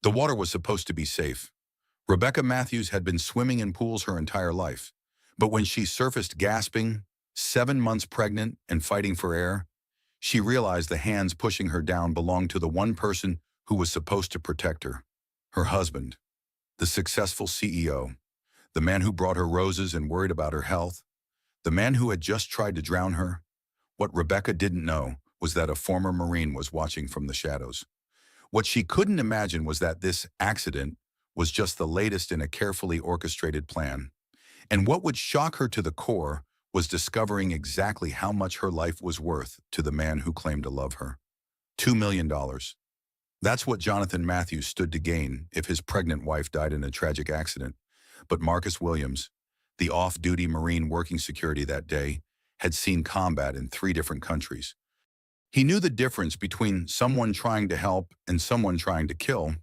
The water was supposed to be safe. Rebecca Matthews had been swimming in pools her entire life. But when she surfaced gasping, 7 months pregnant and fighting for air, she realized the hands pushing her down belonged to the one person who was supposed to protect her, her husband, the successful CEO, the man who brought her roses and worried about her health, the man who had just tried to drown her. What Rebecca didn't know was that a former Marine was watching from the shadows. What she couldn't imagine was that this accident was just the latest in a carefully orchestrated plan. And what would shock her to the core was discovering exactly how much her life was worth to the man who claimed to love her. $2 million. That's what Jonathan Matthews stood to gain if his pregnant wife died in a tragic accident. But Marcus Williams, the off-duty Marine working security that day, had seen combat in 3 different countries. He knew the difference between someone trying to help and someone trying to kill.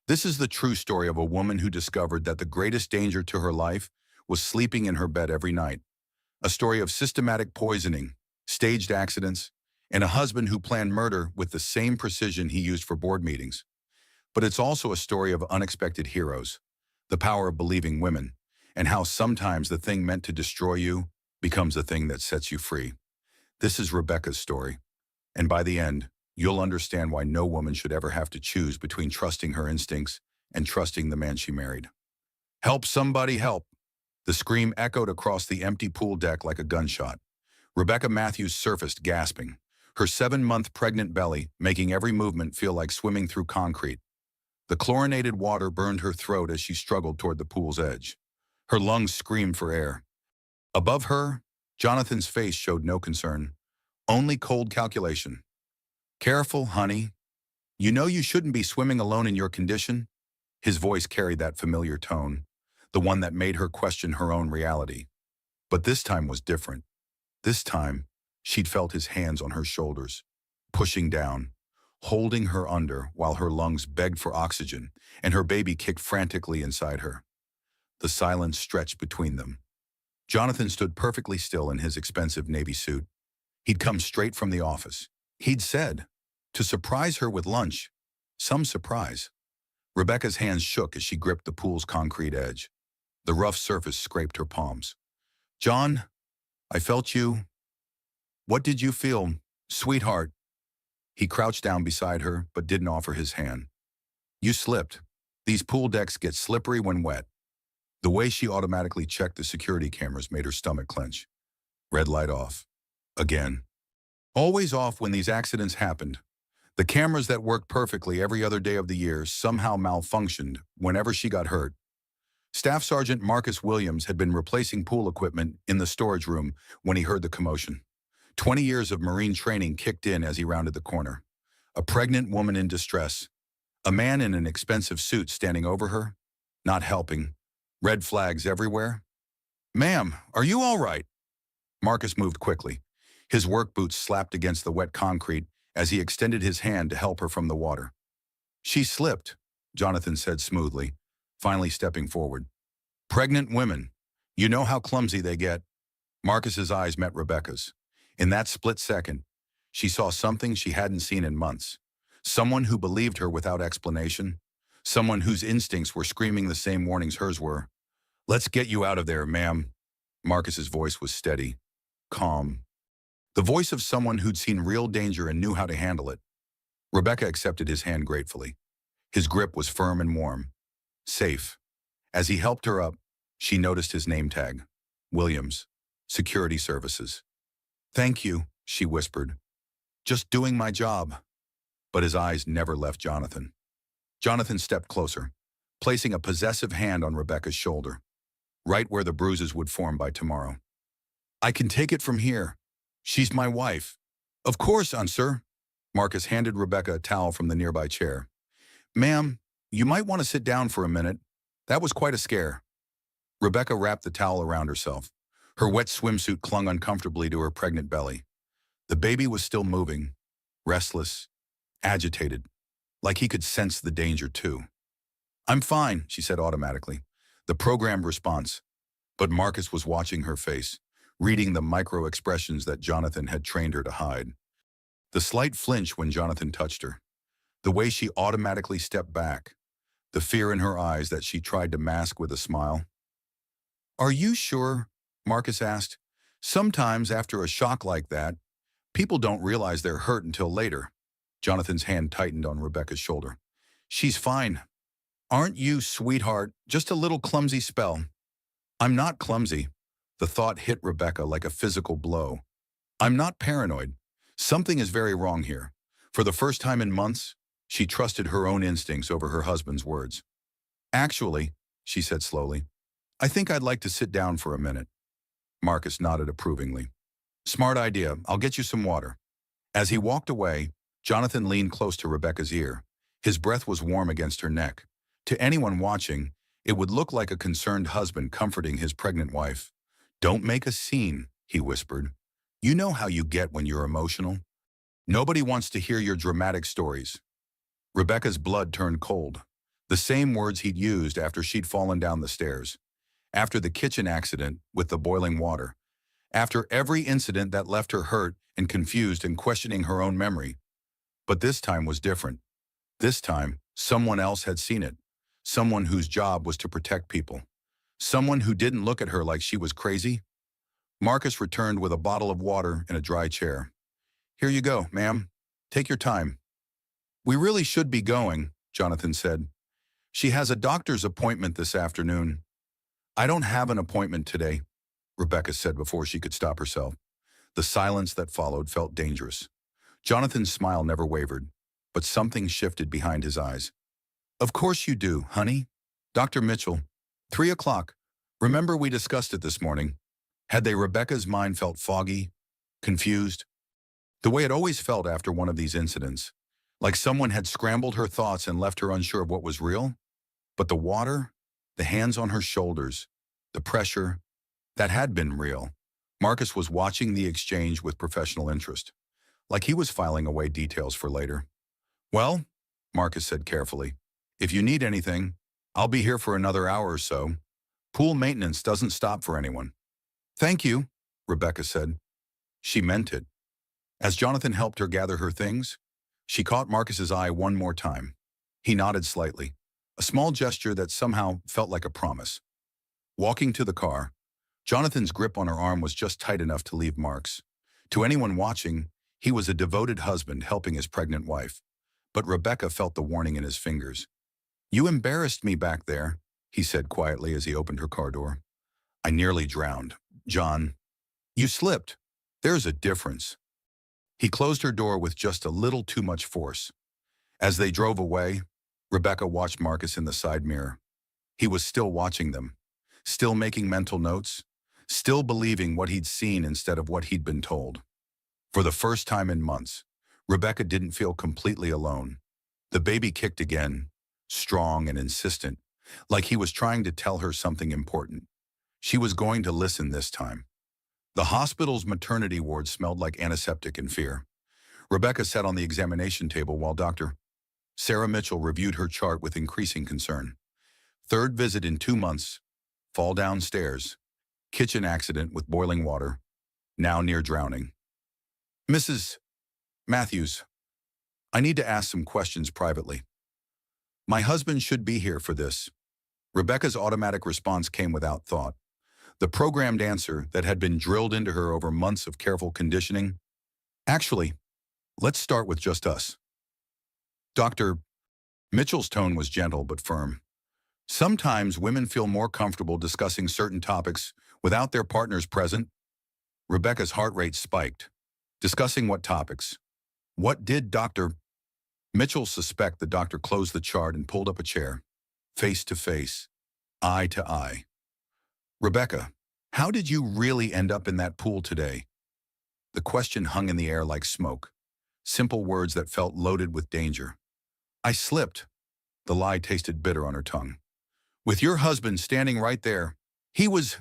This is the true story of a woman who discovered that the greatest danger to her life was sleeping in her bed every night. A story of systematic poisoning, staged accidents, and a husband who planned murder with the same precision he used for board meetings. But it's also a story of unexpected heroes, the power of believing women, and how sometimes the thing meant to destroy you becomes the thing that sets you free. This is Rebecca's story. And by the end, you'll understand why no woman should ever have to choose between trusting her instincts and trusting the man she married. Help, somebody help! The scream echoed across the empty pool deck like a gunshot. Rebecca Matthews surfaced gasping, her 7-month pregnant belly making every movement feel like swimming through concrete. The chlorinated water burned her throat as she struggled toward the pool's edge. Her lungs screamed for air. Above her, Jonathan's face showed no concern, only cold calculation. Careful, honey. You know you shouldn't be swimming alone in your condition? His voice carried that familiar tone, the one that made her question her own reality. But this time was different. This time, she'd felt his hands on her shoulders, pushing down, holding her under while her lungs begged for oxygen and her baby kicked frantically inside her. The silence stretched between them. Jonathan stood perfectly still in his expensive Navy suit. He'd come straight from the office. He'd said, to surprise her with lunch, some surprise. Rebecca's hands shook as she gripped the pool's concrete edge. The rough surface scraped her palms. John, I felt you. What did you feel, sweetheart? He crouched down beside her, but didn't offer his hand. You slipped. These pool decks get slippery when wet. The way she automatically checked the security cameras made her stomach clench. Red light off. Again. Always off when these accidents happened. The cameras that worked perfectly every other day of the year somehow malfunctioned whenever she got hurt. Staff Sergeant Marcus Williams had been replacing pool equipment in the storage room when he heard the commotion. 20 years of Marine training kicked in as he rounded the corner. A pregnant woman in distress. A man in an expensive suit standing over her, not helping. Red flags everywhere. Ma'am, are you all right? Marcus moved quickly. His work boots slapped against the wet concrete as he extended his hand to help her from the water. She slipped, Jonathan said smoothly, finally stepping forward. Pregnant women. You know how clumsy they get. Marcus's eyes met Rebecca's. In that split second, she saw something she hadn't seen in months. Someone who believed her without explanation. Someone whose instincts were screaming the same warnings hers were. Let's get you out of there, ma'am. Marcus's voice was steady, calm. The voice of someone who'd seen real danger and knew how to handle it. Rebecca accepted his hand gratefully. His grip was firm and warm. Safe. As he helped her up, she noticed his name tag. Williams, Security Services. Thank you, she whispered. Just doing my job. But his eyes never left Jonathan. Jonathan stepped closer, placing a possessive hand on Rebecca's shoulder, right where the bruises would form by tomorrow. I can take it from here. She's my wife. Of course, sir. Marcus handed Rebecca a towel from the nearby chair. Ma'am, you might want to sit down for a minute. That was quite a scare. Rebecca wrapped the towel around herself. Her wet swimsuit clung uncomfortably to her pregnant belly. The baby was still moving, restless, agitated, like he could sense the danger too. I'm fine, she said automatically, the programmed response. But Marcus was watching her face, reading the micro-expressions that Jonathan had trained her to hide. The slight flinch when Jonathan touched her. The way she automatically stepped back. the fear in her eyes that she tried to mask with a smile. "Are you sure?" Marcus asked. "Sometimes after a shock like that, people don't realize they're hurt until later." Jonathan's hand tightened on Rebecca's shoulder. "She's fine. Aren't you, sweetheart? Just a little clumsy spell." "I'm not clumsy." The thought hit Rebecca like a physical blow. "I'm not paranoid. Something is very wrong here." For the first time in months, she trusted her own instincts over her husband's words. "Actually," she said slowly, "I think I'd like to sit down for a minute." Marcus nodded approvingly. "Smart idea. I'll get you some water." As he walked away, Jonathan leaned close to Rebecca's ear. His breath was warm against her neck. To anyone watching, it would look like a concerned husband comforting his pregnant wife. "Don't make a scene," he whispered. "You know how you get when you're emotional. Nobody wants to hear your dramatic stories." Rebecca's blood turned cold. The same words he'd used after she'd fallen down the stairs. After the kitchen accident with the boiling water. After every incident that left her hurt and confused and questioning her own memory. But this time was different. This time, someone else had seen it. Someone whose job was to protect people. Someone who didn't look at her like she was crazy. Marcus returned with a bottle of water and a dry chair. "Here you go, ma'am. Take your time." "We really should be going," Jonathan said. "She has a doctor's appointment this afternoon." "I don't have an appointment today," Rebecca said before she could stop herself. The silence that followed felt dangerous. Jonathan's smile never wavered, but something shifted behind his eyes. "Of course you do, honey. Dr. Mitchell. 3 o'clock. Remember we discussed it this morning." Had Rebecca's mind felt foggy, confused? The way it always felt after one of these incidents, like someone had scrambled her thoughts and left her unsure of what was real? But the water, the hands on her shoulders, the pressure, that had been real. Marcus was watching the exchange with professional interest, like he was filing away details for later. "Well," Marcus said carefully, "if you need anything, I'll be here for another hour or so. Pool maintenance doesn't stop for anyone." "Thank you," Rebecca said. She meant it. As Jonathan helped her gather her things, she caught Marcus's eye one more time. He nodded slightly, a small gesture that somehow felt like a promise. Walking to the car, Jonathan's grip on her arm was just tight enough to leave marks. To anyone watching, he was a devoted husband helping his pregnant wife. But Rebecca felt the warning in his fingers. "You embarrassed me back there," he said quietly as he opened her car door. "I nearly drowned. John, you slipped. There's a difference." He closed her door with just a little too much force. As they drove away, Rebecca watched Marcus in the side mirror. He was still watching them, still making mental notes, still believing what he'd seen instead of what he'd been told. For the first time in months, Rebecca didn't feel completely alone. The baby kicked again, strong and insistent, like he was trying to tell her something important. She was going to listen this time. The hospital's maternity ward smelled like antiseptic and fear. Rebecca sat on the examination table while Dr. Sarah Mitchell reviewed her chart with increasing concern. 3rd visit in 2 months, fall downstairs, kitchen accident with boiling water, now near drowning. "Mrs. Matthews, I need to ask some questions privately." "My husband should be here for this." Rebecca's automatic response came without thought. The programmed answer that had been drilled into her over months of careful conditioning. "Actually, let's start with just us." Dr. Mitchell's tone was gentle but firm. "Sometimes women feel more comfortable discussing certain topics without their partners present." Rebecca's heart rate spiked. Discussing what topics? What did Dr. Mitchell suspect? The doctor closed the chart and pulled up a chair. Face to face, eye to eye. "Rebecca, how did you really end up in that pool today?" The question hung in the air like smoke. Simple words that felt loaded with danger. "I slipped." The lie tasted bitter on her tongue. "With your husband standing right there. He was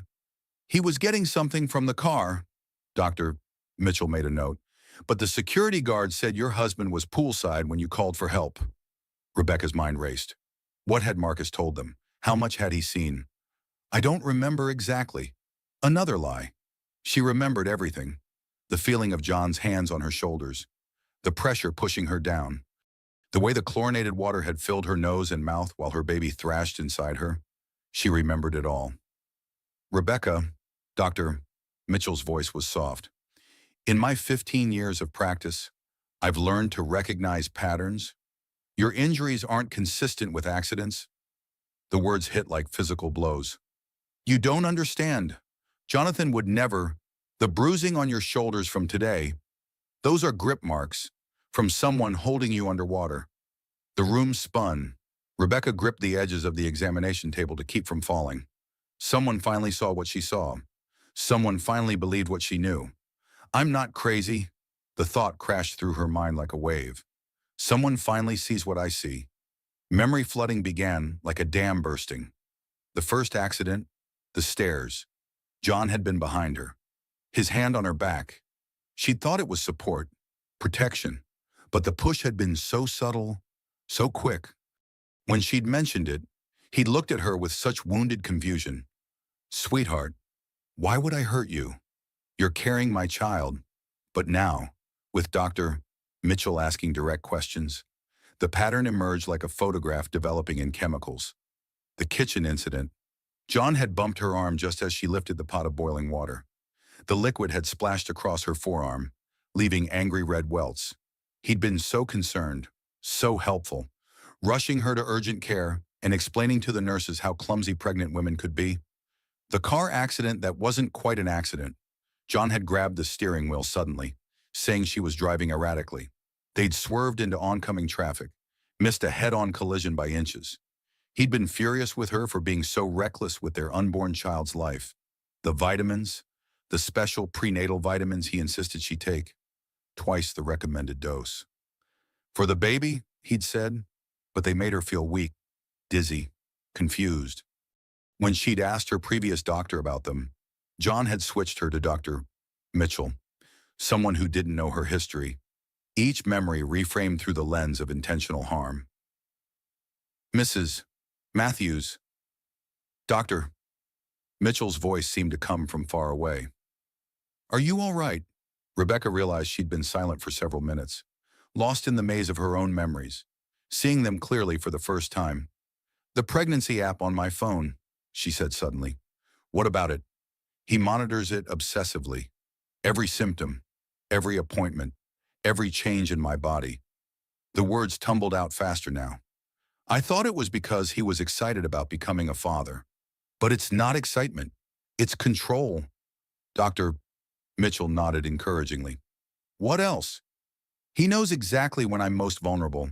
getting something from the car." Dr. Mitchell made a note. "But the security guard said your husband was poolside when you called for help." Rebecca's mind raced. What had Marcus told them? How much had he seen? "I don't remember exactly." Another lie. She remembered everything. The feeling of John's hands on her shoulders. The pressure pushing her down. The way the chlorinated water had filled her nose and mouth while her baby thrashed inside her, she remembered it all. Rebecca, Dr. Mitchell's voice was soft. In my 15 years of practice, I've learned to recognize patterns. Your injuries aren't consistent with accidents. The words hit like physical blows. You don't understand. Jonathan would never. The bruising on your shoulders from today, those are grip marks from someone holding you underwater. The room spun. Rebecca gripped the edges of the examination table to keep from falling. Someone finally saw what she saw. Someone finally believed what she knew. I'm not crazy. The thought crashed through her mind like a wave. Someone finally sees what I see. Memory flooding began like a dam bursting. The first accident, the stairs. John had been behind her, his hand on her back. She'd thought it was support, protection, but the push had been so subtle, so quick. When she'd mentioned it, he'd looked at her with such wounded confusion. Sweetheart, why would I hurt you? You're carrying my child. But now, with Dr. Mitchell asking direct questions, the pattern emerged like a photograph developing in chemicals. The kitchen incident. John had bumped her arm just as she lifted the pot of boiling water. The liquid had splashed across her forearm, leaving angry red welts. He'd been so concerned, so helpful, rushing her to urgent care and explaining to the nurses how clumsy pregnant women could be. The car accident that wasn't quite an accident. John had grabbed the steering wheel suddenly, saying she was driving erratically. They'd swerved into oncoming traffic, missed a head-on collision by inches. He'd been furious with her for being so reckless with their unborn child's life. The vitamins, the special prenatal vitamins he insisted she take, twice the recommended dose. For the baby, he'd said, but they made her feel weak, dizzy, confused. When she'd asked her previous doctor about them, John had switched her to Dr. Mitchell, someone who didn't know her history, each memory reframed through the lens of intentional harm. Mrs. Matthews. Dr. Mitchell's voice seemed to come from far away. Are you all right? Rebecca realized she'd been silent for several minutes, lost in the maze of her own memories, seeing them clearly for the first time. The pregnancy app on my phone, she said suddenly. What about it? He monitors it obsessively. Every symptom, every appointment, every change in my body. The words tumbled out faster now. I thought it was because he was excited about becoming a father. But it's not excitement. It's control. Dr. Mitchell nodded encouragingly. What else? He knows exactly when I'm most vulnerable,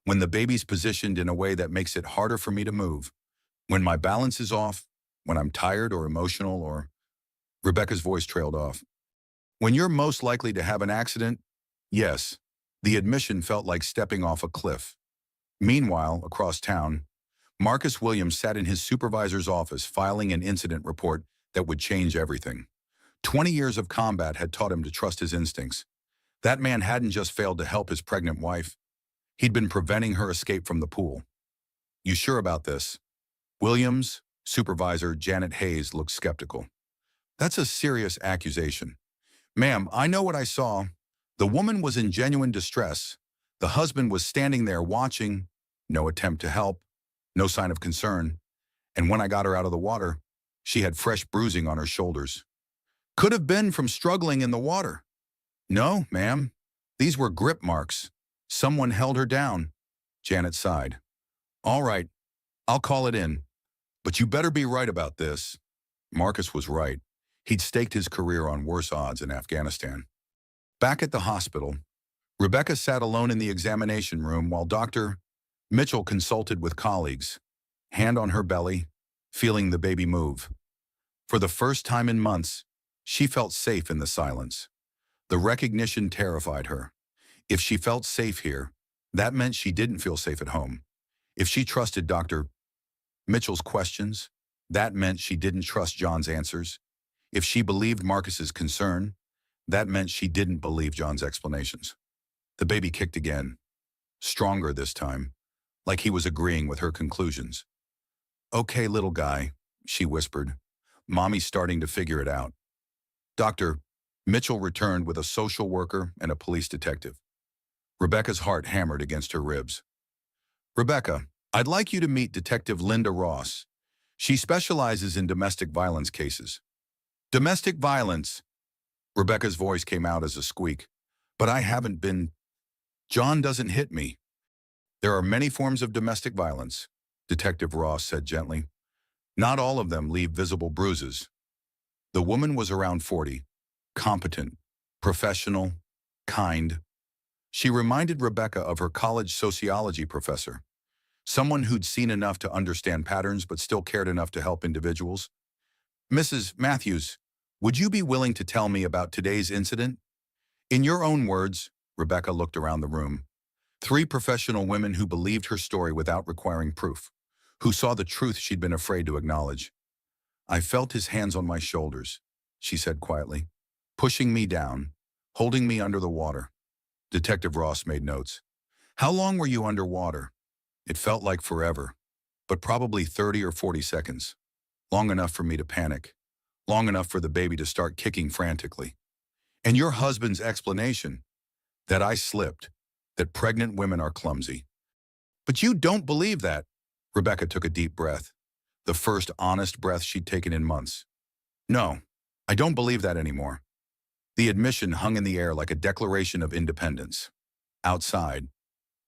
when the baby's positioned in a way that makes it harder for me to move, when my balance is off, when I'm tired or emotional or... Rebecca's voice trailed off. When you're most likely to have an accident, yes, the admission felt like stepping off a cliff. Meanwhile, across town, Marcus Williams sat in his supervisor's office filing an incident report that would change everything. 20 years of combat had taught him to trust his instincts. That man hadn't just failed to help his pregnant wife. He'd been preventing her escape from the pool. You sure about this? Williams, supervisor Janet Hayes, looked skeptical. That's a serious accusation. Ma'am, I know what I saw. The woman was in genuine distress. The husband was standing there watching, no attempt to help, no sign of concern. And when I got her out of the water, she had fresh bruising on her shoulders. Could have been from struggling in the water. No, ma'am. These were grip marks. Someone held her down. Janet sighed. All right, I'll call it in. But you better be right about this. Marcus was right. He'd staked his career on worse odds in Afghanistan. Back at the hospital, Rebecca sat alone in the examination room while Dr. Mitchell consulted with colleagues, hand on her belly, feeling the baby move. For the first time in months, she felt safe in the silence. The recognition terrified her. If she felt safe here, that meant she didn't feel safe at home. If she trusted Dr. Mitchell's questions, that meant she didn't trust John's answers. If she believed Marcus's concern, that meant she didn't believe John's explanations. The baby kicked again, stronger this time, like he was agreeing with her conclusions. Okay, little guy, she whispered. Mommy's starting to figure it out. Dr. Mitchell returned with a social worker and a police detective. Rebecca's heart hammered against her ribs. Rebecca, I'd like you to meet Detective Linda Ross. She specializes in domestic violence cases. Domestic violence? Rebecca's voice came out as a squeak. But I haven't been. John doesn't hit me. There are many forms of domestic violence, Detective Ross said gently. Not all of them leave visible bruises. The woman was around 40, competent, professional, kind. She reminded Rebecca of her college sociology professor, someone who'd seen enough to understand patterns but still cared enough to help individuals. Mrs. Matthews, would you be willing to tell me about today's incident? In your own words, Rebecca looked around the room. 3 professional women who believed her story without requiring proof, who saw the truth she'd been afraid to acknowledge. I felt his hands on my shoulders, she said quietly, pushing me down, holding me under the water. Detective Ross made notes. How long were you underwater? It felt like forever, but probably 30 or 40 seconds. Long enough for me to panic. Long enough for the baby to start kicking frantically. And your husband's explanation, that I slipped, that pregnant women are clumsy. But you don't believe that. Rebecca took a deep breath, the first honest breath she'd taken in months. No, I don't believe that anymore. The admission hung in the air like a declaration of independence. Outside,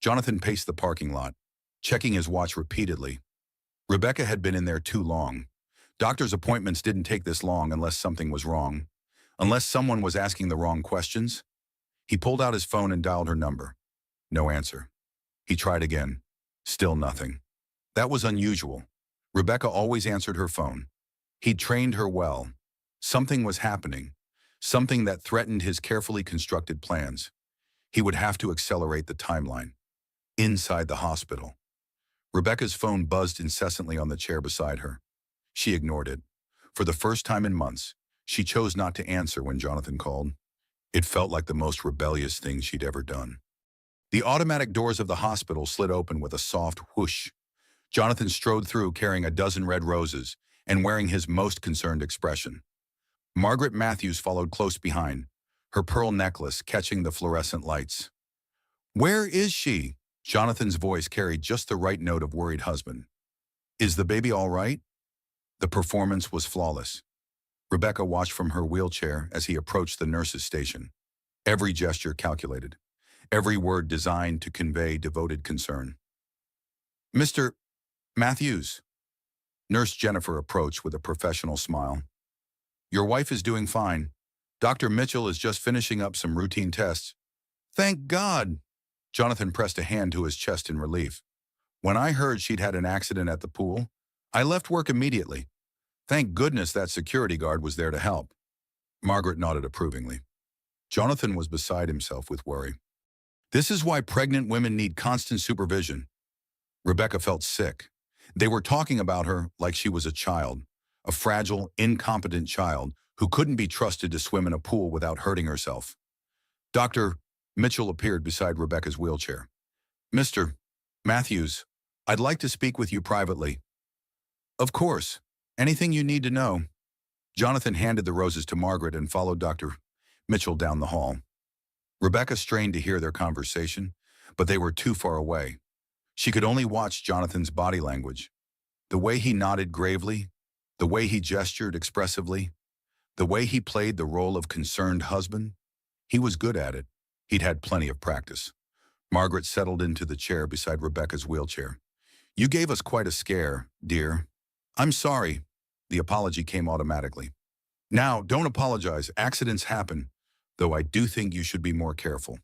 Jonathan paced the parking lot, checking his watch repeatedly. Rebecca had been in there too long. Doctor's appointments didn't take this long unless something was wrong, unless someone was asking the wrong questions. He pulled out his phone and dialed her number. No answer. He tried again. Still nothing. That was unusual. Rebecca always answered her phone. He'd trained her well. Something was happening, something that threatened his carefully constructed plans. He would have to accelerate the timeline. Inside the hospital. Rebecca's phone buzzed incessantly on the chair beside her. She ignored it. For the first time in months, she chose not to answer when Jonathan called. It felt like the most rebellious thing she'd ever done. The automatic doors of the hospital slid open with a soft whoosh. Jonathan strode through carrying a dozen red roses and wearing his most concerned expression. Margaret Matthews followed close behind, her pearl necklace catching the fluorescent lights. Where is she? Jonathan's voice carried just the right note of worried husband. Is the baby all right? The performance was flawless. Rebecca watched from her wheelchair as he approached the nurse's station. Every gesture calculated, every word designed to convey devoted concern. Mr. Matthews. Nurse Jennifer approached with a professional smile. Your wife is doing fine. Dr. Mitchell is just finishing up some routine tests. Thank God. Jonathan pressed a hand to his chest in relief. When I heard she'd had an accident at the pool, I left work immediately. Thank goodness that security guard was there to help. Margaret nodded approvingly. Jonathan was beside himself with worry. This is why pregnant women need constant supervision. Rebecca felt sick. They were talking about her like she was a child, a fragile, incompetent child who couldn't be trusted to swim in a pool without hurting herself. Dr. Mitchell appeared beside Rebecca's wheelchair. Mr. Matthews, I'd like to speak with you privately. Of course. Anything you need to know. Jonathan handed the roses to Margaret and followed Dr. Mitchell down the hall. Rebecca strained to hear their conversation, but they were too far away. She could only watch Jonathan's body language. The way he nodded gravely, the way he gestured expressively, the way he played the role of concerned husband. He was good at it. He'd had plenty of practice. Margaret settled into the chair beside Rebecca's wheelchair. You gave us quite a scare, dear. I'm sorry. The apology came automatically. Now, don't apologize. Accidents happen, though I do think you should be more careful.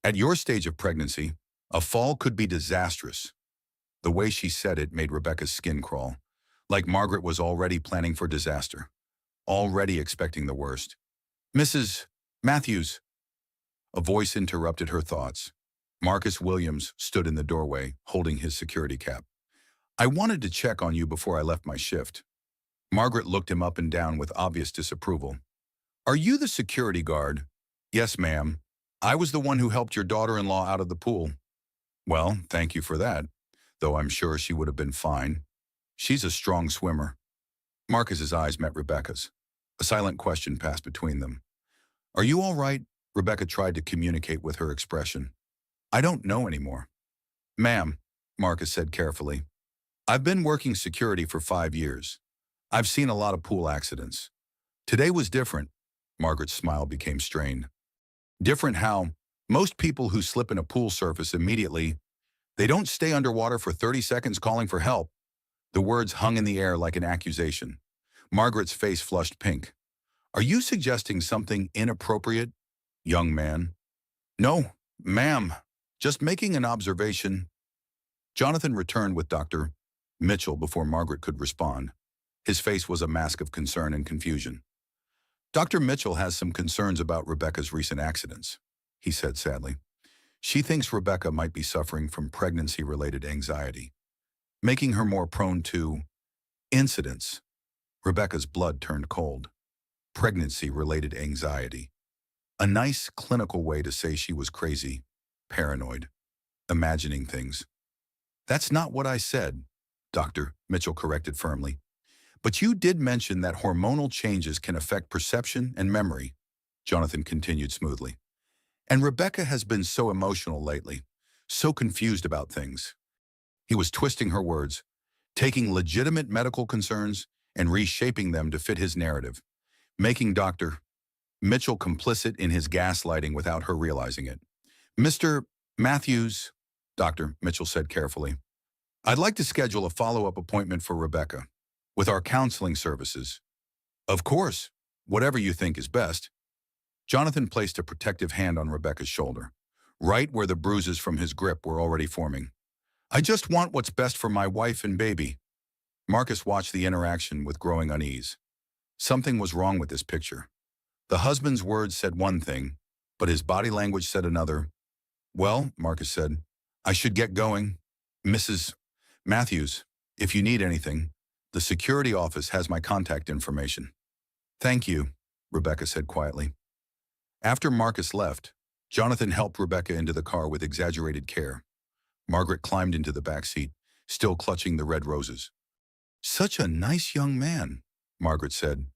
At your stage of pregnancy, a fall could be disastrous. The way she said it made Rebecca's skin crawl, like Margaret was already planning for disaster, already expecting the worst. Mrs. Matthews. A voice interrupted her thoughts. Marcus Williams stood in the doorway, holding his security cap. I wanted to check on you before I left my shift. Margaret looked him up and down with obvious disapproval. Are you the security guard? Yes, ma'am. I was the one who helped your daughter-in-law out of the pool. Well, thank you for that, though I'm sure she would have been fine. She's a strong swimmer. Marcus's eyes met Rebecca's. A silent question passed between them. Are you all right? Rebecca tried to communicate with her expression. I don't know anymore. Ma'am, Marcus said carefully, I've been working security for 5 years. I've seen a lot of pool accidents. Today was different. Margaret's smile became strained. Different how most people who slip in a pool surface immediately, they don't stay underwater for 30 seconds calling for help. The words hung in the air like an accusation. Margaret's face flushed pink. Are you suggesting something inappropriate, young man? No, ma'am. Just making an observation. Jonathan returned with Dr. Mitchell before Margaret could respond. His face was a mask of concern and confusion. Dr. Mitchell has some concerns about Rebecca's recent accidents, he said sadly. She thinks Rebecca might be suffering from pregnancy-related anxiety, making her more prone to incidents. Rebecca's blood turned cold. Pregnancy-related anxiety. A nice clinical way to say she was crazy, paranoid, imagining things. That's not what I said, Dr. Mitchell corrected firmly. But you did mention that hormonal changes can affect perception and memory, Jonathan continued smoothly. And Rebecca has been so emotional lately, so confused about things. He was twisting her words, taking legitimate medical concerns and reshaping them to fit his narrative, making Dr. Mitchell complicit in his gaslighting without her realizing it. Mr. Matthews, Dr. Mitchell said carefully, I'd like to schedule a follow-up appointment for Rebecca with our counseling services. Of course, whatever you think is best. Jonathan placed a protective hand on Rebecca's shoulder, right where the bruises from his grip were already forming. I just want what's best for my wife and baby. Marcus watched the interaction with growing unease. Something was wrong with this picture. The husband's words said one thing, but his body language said another. Well, Marcus said, I should get going. Mrs. Matthews, if you need anything, the security office has my contact information. Thank you, Rebecca said quietly. After Marcus left, Jonathan helped Rebecca into the car with exaggerated care. Margaret climbed into the back seat, still clutching the red roses. Such a nice young man, Margaret said,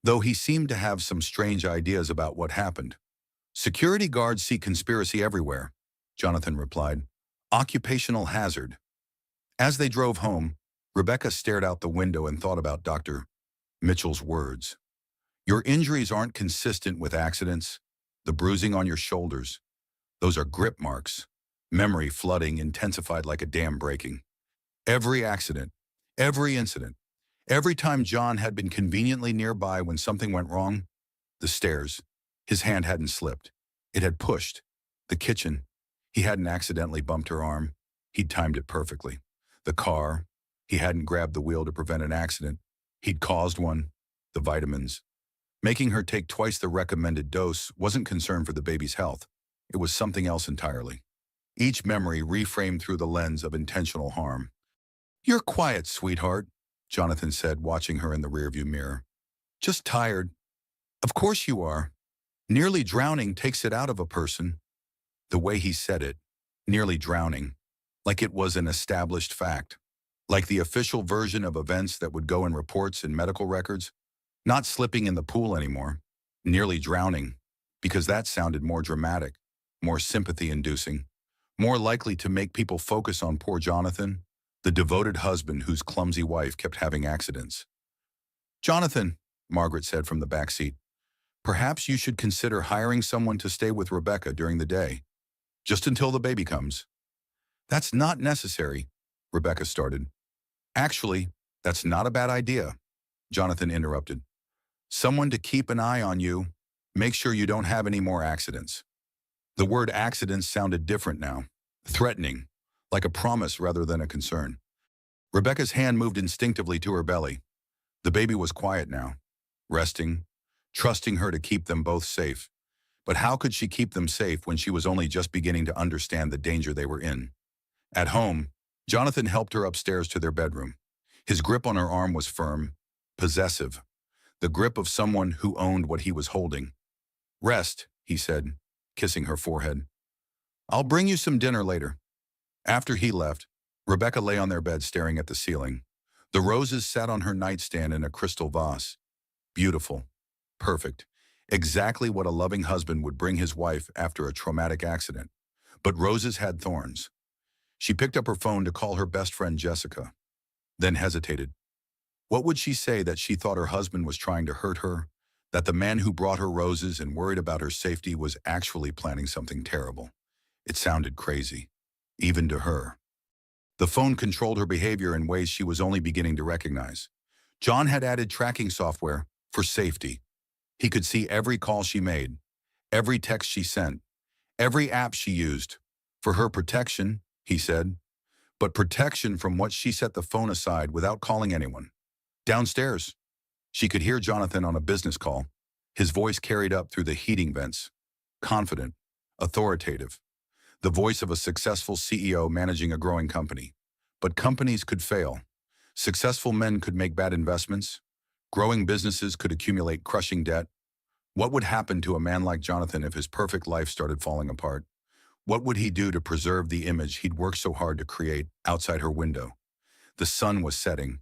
though he seemed to have some strange ideas about what happened. Security guards see conspiracy everywhere, Jonathan replied. Occupational hazard. As they drove home, Rebecca stared out the window and thought about Dr. Mitchell's words. Your injuries aren't consistent with accidents. The bruising on your shoulders, those are grip marks. Memory flooding intensified like a dam breaking. Every accident, every incident, every time John had been conveniently nearby when something went wrong, the stairs, his hand hadn't slipped. It had pushed. The kitchen, he hadn't accidentally bumped her arm. He'd timed it perfectly. The car, he hadn't grabbed the wheel to prevent an accident. He'd caused one. The vitamins. Making her take twice the recommended dose wasn't concern for the baby's health. It was something else entirely. Each memory reframed through the lens of intentional harm. You're quiet, sweetheart, Jonathan said, watching her in the rearview mirror. Just tired. Of course you are. Nearly drowning takes it out of a person. The way he said it, nearly drowning, like it was an established fact, like the official version of events that would go in reports and medical records. Not slipping in the pool anymore, nearly drowning, because that sounded more dramatic, more sympathy-inducing, more likely to make people focus on poor Jonathan, the devoted husband whose clumsy wife kept having accidents. Jonathan, Margaret said from the back seat, perhaps you should consider hiring someone to stay with Rebecca during the day, just until the baby comes. That's not necessary, Rebecca started. Actually, that's not a bad idea, Jonathan interrupted. Someone to keep an eye on you, make sure you don't have any more accidents. The word accidents sounded different now, threatening, like a promise rather than a concern. Rebecca's hand moved instinctively to her belly. The baby was quiet now, resting, trusting her to keep them both safe. But how could she keep them safe when she was only just beginning to understand the danger they were in? At home, Jonathan helped her upstairs to their bedroom. His grip on her arm was firm, possessive, the grip of someone who owned what he was holding. Rest, he said, kissing her forehead. I'll bring you some dinner later. After he left, Rebecca lay on their bed staring at the ceiling. The roses sat on her nightstand in a crystal vase. Beautiful. Perfect. Exactly what a loving husband would bring his wife after a traumatic accident. But roses had thorns. She picked up her phone to call her best friend Jessica, then hesitated. What would she say that she thought her husband was trying to hurt her? That the man who brought her roses and worried about her safety was actually planning something terrible? It sounded crazy, even to her. The phone controlled her behavior in ways she was only beginning to recognize. John had added tracking software for safety. He could see every call she made, every text she sent, every app she used. For her protection, he said, but protection from what she set the phone aside without calling anyone. Downstairs, she could hear Jonathan on a business call, his voice carried up through the heating vents, confident, authoritative, the voice of a successful CEO managing a growing company. But companies could fail. Successful men could make bad investments. Growing businesses could accumulate crushing debt. What would happen to a man like Jonathan if his perfect life started falling apart? What would he do to preserve the image he'd worked so hard to create outside her window? The sun was setting.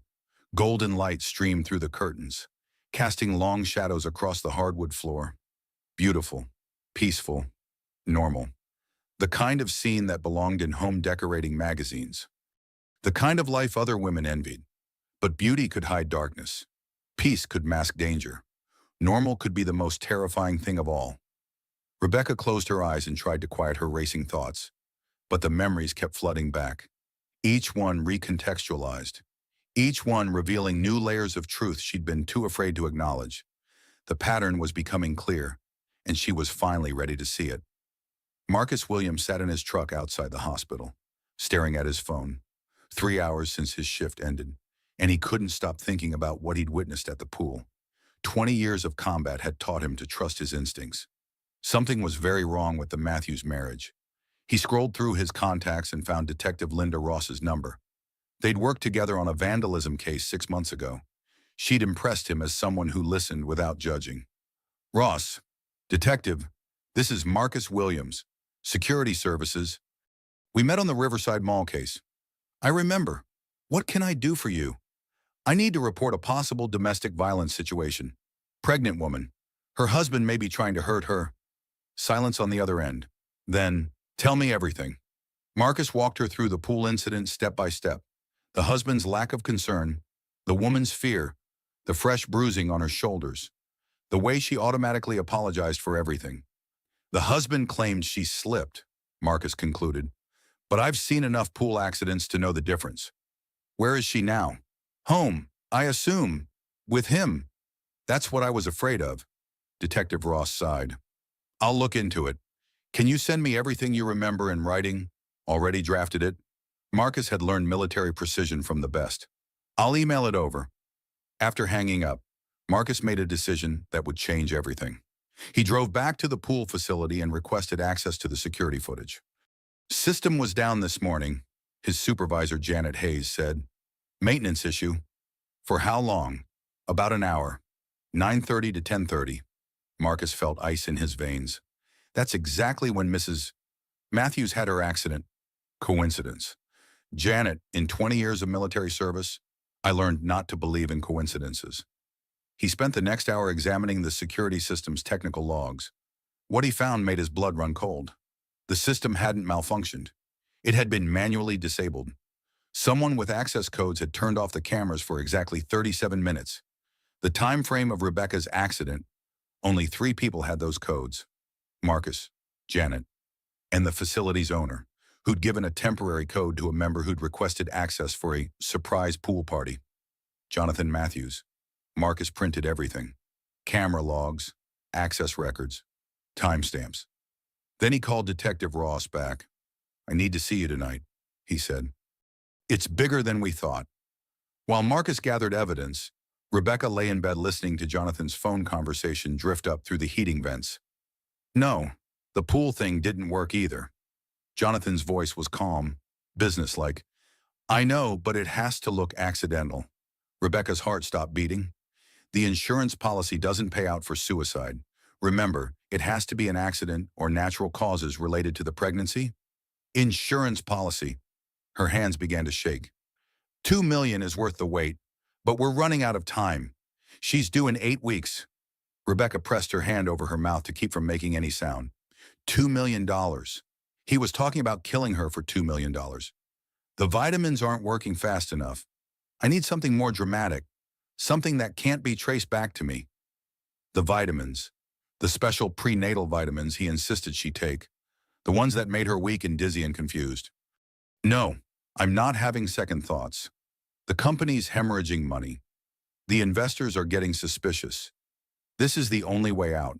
Golden light streamed through the curtains, casting long shadows across the hardwood floor. Beautiful, peaceful, normal. The kind of scene that belonged in home decorating magazines. The kind of life other women envied. But beauty could hide darkness. Peace could mask danger. Normal could be the most terrifying thing of all. Rebecca closed her eyes and tried to quiet her racing thoughts. But the memories kept flooding back. Each one recontextualized. Each one revealing new layers of truth she'd been too afraid to acknowledge. The pattern was becoming clear, and she was finally ready to see it. Marcus Williams sat in his truck outside the hospital, staring at his phone. 3 hours since his shift ended, and he couldn't stop thinking about what he'd witnessed at the pool. 20 years of combat had taught him to trust his instincts. Something was very wrong with the Matthews marriage. He scrolled through his contacts and found Detective Linda Ross's number. They'd worked together on a vandalism case 6 months ago. She'd impressed him as someone who listened without judging. Ross, Detective, this is Marcus Williams, Security Services. We met on the Riverside Mall case. I remember. What can I do for you? I need to report a possible domestic violence situation. Pregnant woman. Her husband may be trying to hurt her. Silence on the other end. Then, tell me everything. Marcus walked her through the pool incident step by step. The husband's lack of concern, the woman's fear, the fresh bruising on her shoulders, the way she automatically apologized for everything. The husband claimed she slipped, Marcus concluded. But I've seen enough pool accidents to know the difference. Where is she now? Home, I assume. With him. That's what I was afraid of. Detective Ross sighed. I'll look into it. Can you send me everything you remember in writing? Already drafted it? Marcus had learned military precision from the best. I'll email it over. After hanging up, Marcus made a decision that would change everything. He drove back to the pool facility and requested access to the security footage. System was down this morning, his supervisor Janet Hayes said. Maintenance issue. For how long? About an hour. 9:30 to 10:30. Marcus felt ice in his veins. That's exactly when Mrs. Matthews had her accident. Coincidence. Janet, in 20 years of military service, I learned not to believe in coincidences. He spent the next hour examining the security system's technical logs. What he found made his blood run cold. The system hadn't malfunctioned. It had been manually disabled. Someone with access codes had turned off the cameras for exactly 37 minutes. The time frame of Rebecca's accident, only 3 people had those codes. Marcus, Janet, and the facility's owner, who'd given a temporary code to a member who'd requested access for a surprise pool party. Jonathan Matthews. Marcus printed everything. Camera logs, access records, timestamps. Then he called Detective Ross back. I need to see you tonight, he said. It's bigger than we thought. While Marcus gathered evidence, Rebecca lay in bed listening to Jonathan's phone conversation drift up through the heating vents. No, the pool thing didn't work either. Jonathan's voice was calm, businesslike. I know, but it has to look accidental. Rebecca's heart stopped beating. The insurance policy doesn't pay out for suicide. Remember, it has to be an accident or natural causes related to the pregnancy. Insurance policy. Her hands began to shake. $2 million is worth the wait, but we're running out of time. She's due in 8 weeks. Rebecca pressed her hand over her mouth to keep from making any sound. $2 million. He was talking about killing her for $2 million. The vitamins aren't working fast enough. I need something more dramatic, something that can't be traced back to me. The vitamins, the special prenatal vitamins he insisted she take, the ones that made her weak and dizzy and confused. No, I'm not having second thoughts. The company's hemorrhaging money. The investors are getting suspicious. This is the only way out.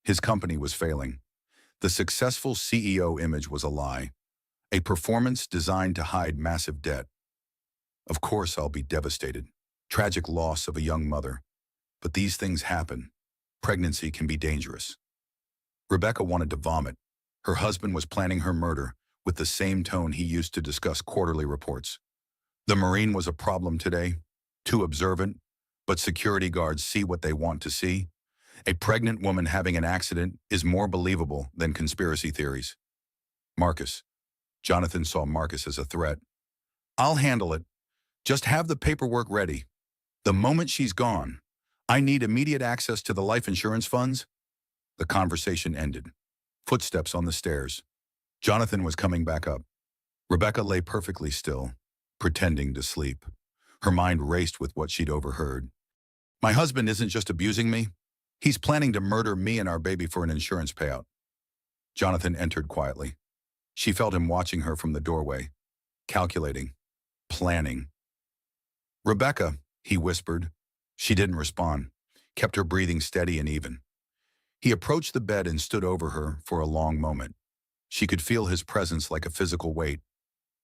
His company was failing. The successful CEO image was a lie, a performance designed to hide massive debt. Of course I'll be devastated. Tragic loss of a young mother. But these things happen. Pregnancy can be dangerous. Rebecca wanted to vomit. Her husband was planning her murder with the same tone he used to discuss quarterly reports. The Marine was a problem today, too observant, but security guards see what they want to see. A pregnant woman having an accident is more believable than conspiracy theories. Marcus. Jonathan saw Marcus as a threat. I'll handle it. Just have the paperwork ready. The moment she's gone, I need immediate access to the life insurance funds. The conversation ended. Footsteps on the stairs. Jonathan was coming back up. Rebecca lay perfectly still, pretending to sleep. Her mind raced with what she'd overheard. My husband isn't just abusing me. He's planning to murder me and our baby for an insurance payout. Jonathan entered quietly. She felt him watching her from the doorway, calculating, planning. Rebecca, he whispered. She didn't respond, kept her breathing steady and even. He approached the bed and stood over her for a long moment. She could feel his presence like a physical weight.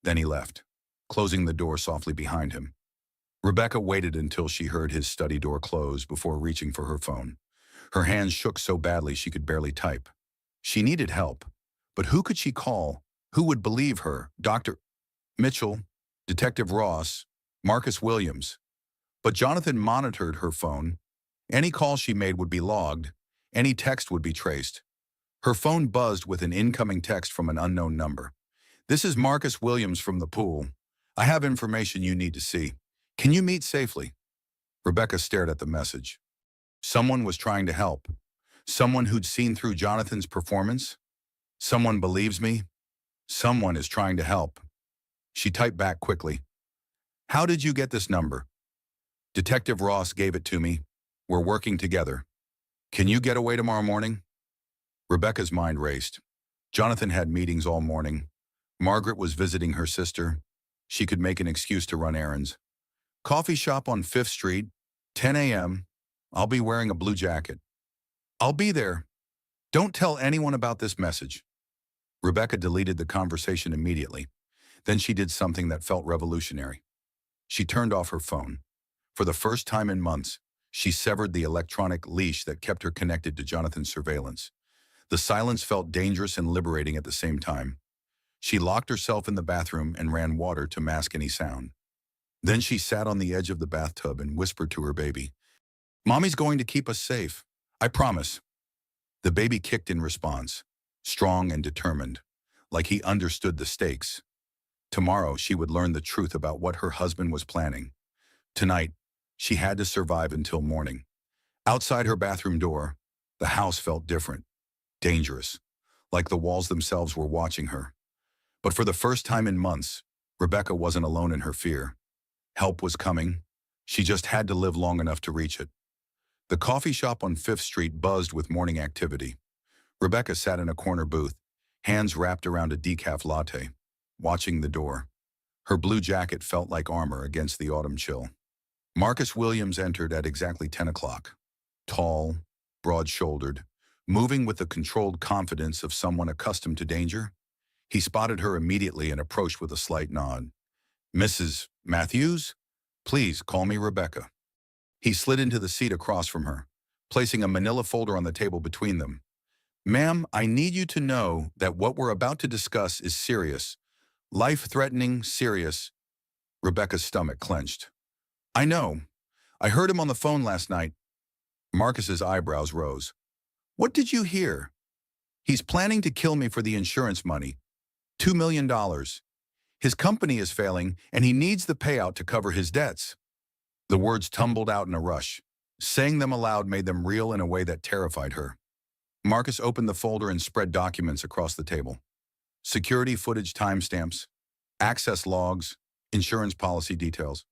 Then he left, closing the door softly behind him. Rebecca waited until she heard his study door close before reaching for her phone. Her hands shook so badly she could barely type. She needed help, but who could she call? Who would believe her? Dr. Mitchell, Detective Ross, Marcus Williams. But Jonathan monitored her phone. Any call she made would be logged. Any text would be traced. Her phone buzzed with an incoming text from an unknown number. This is Marcus Williams from the pool. I have information you need to see. Can you meet safely? Rebecca stared at the message. Someone was trying to help. Someone who'd seen through Jonathan's performance. Someone believes me. Someone is trying to help. She typed back quickly. How did you get this number? Detective Ross gave it to me. We're working together. Can you get away tomorrow morning? Rebecca's mind raced. Jonathan had meetings all morning. Margaret was visiting her sister. She could make an excuse to run errands. Coffee shop on 5th Street, 10 a.m. I'll be wearing a blue jacket. I'll be there. Don't tell anyone about this message. Rebecca deleted the conversation immediately. Then she did something that felt revolutionary. She turned off her phone. For the first time in months, she severed the electronic leash that kept her connected to Jonathan's surveillance. The silence felt dangerous and liberating at the same time. She locked herself in the bathroom and ran water to mask any sound. Then she sat on the edge of the bathtub and whispered to her baby, Mommy's going to keep us safe. I promise. The baby kicked in response, strong and determined, like he understood the stakes. Tomorrow she would learn the truth about what her husband was planning. Tonight, she had to survive until morning. Outside her bathroom door, the house felt different, dangerous, like the walls themselves were watching her. But for the first time in months, Rebecca wasn't alone in her fear. Help was coming. She just had to live long enough to reach it. The coffee shop on 5th Street buzzed with morning activity. Rebecca sat in a corner booth, hands wrapped around a decaf latte, watching the door. Her blue jacket felt like armor against the autumn chill. Marcus Williams entered at exactly 10 o'clock. Tall, broad-shouldered, moving with the controlled confidence of someone accustomed to danger. He spotted her immediately and approached with a slight nod. Mrs. Matthews? Please call me Rebecca. He slid into the seat across from her, placing a manila folder on the table between them. Ma'am, I need you to know that what we're about to discuss is serious. Life-threatening, serious. Rebecca's stomach clenched. I know. I heard him on the phone last night. Marcus's eyebrows rose. What did you hear? He's planning to kill me for the insurance money. $2 million. His company is failing, and he needs the payout to cover his debts. The words tumbled out in a rush. Saying them aloud made them real in a way that terrified her. Marcus opened the folder and spread documents across the table. security footage timestamps, access logs, insurance policy details.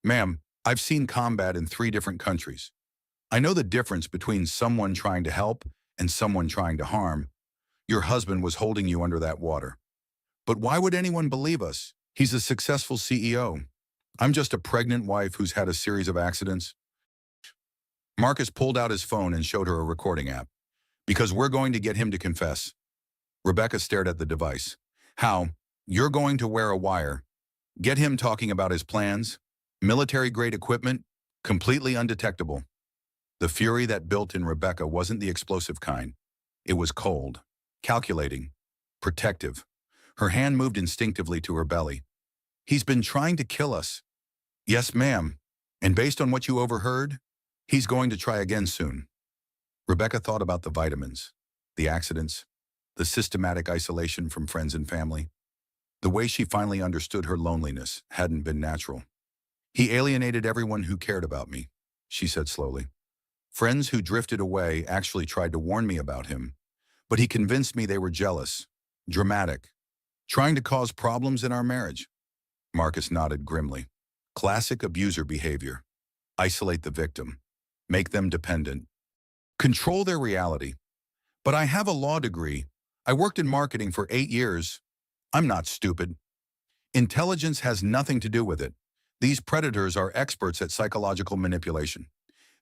Ma'am, I've seen combat in 3 different countries. I know the difference between someone trying to help and someone trying to harm. Your husband was holding you under that water. But why would anyone believe us? He's a successful CEO. I'm just a pregnant wife who's had a series of accidents. Marcus pulled out his phone and showed her a recording app. Because we're going to get him to confess. Rebecca stared at the device. How? You're going to wear a wire. Get him talking about his plans. Military-grade equipment. Completely undetectable. The fury that built in Rebecca wasn't the explosive kind. It was cold, calculating, protective. Her hand moved instinctively to her belly. He's been trying to kill us. Yes, ma'am. And based on what you overheard, he's going to try again soon. Rebecca thought about the vitamins, the accidents, the systematic isolation from friends and family. The way she finally understood her loneliness hadn't been natural. He alienated everyone who cared about me, she said slowly. Friends who drifted away actually tried to warn me about him, but he convinced me they were jealous, dramatic, trying to cause problems in our marriage. Marcus nodded grimly. Classic abuser behavior. Isolate the victim. Make them dependent. Control their reality. But I have a law degree. I worked in marketing for 8 years. I'm not stupid. Intelligence has nothing to do with it. These predators are experts at psychological manipulation.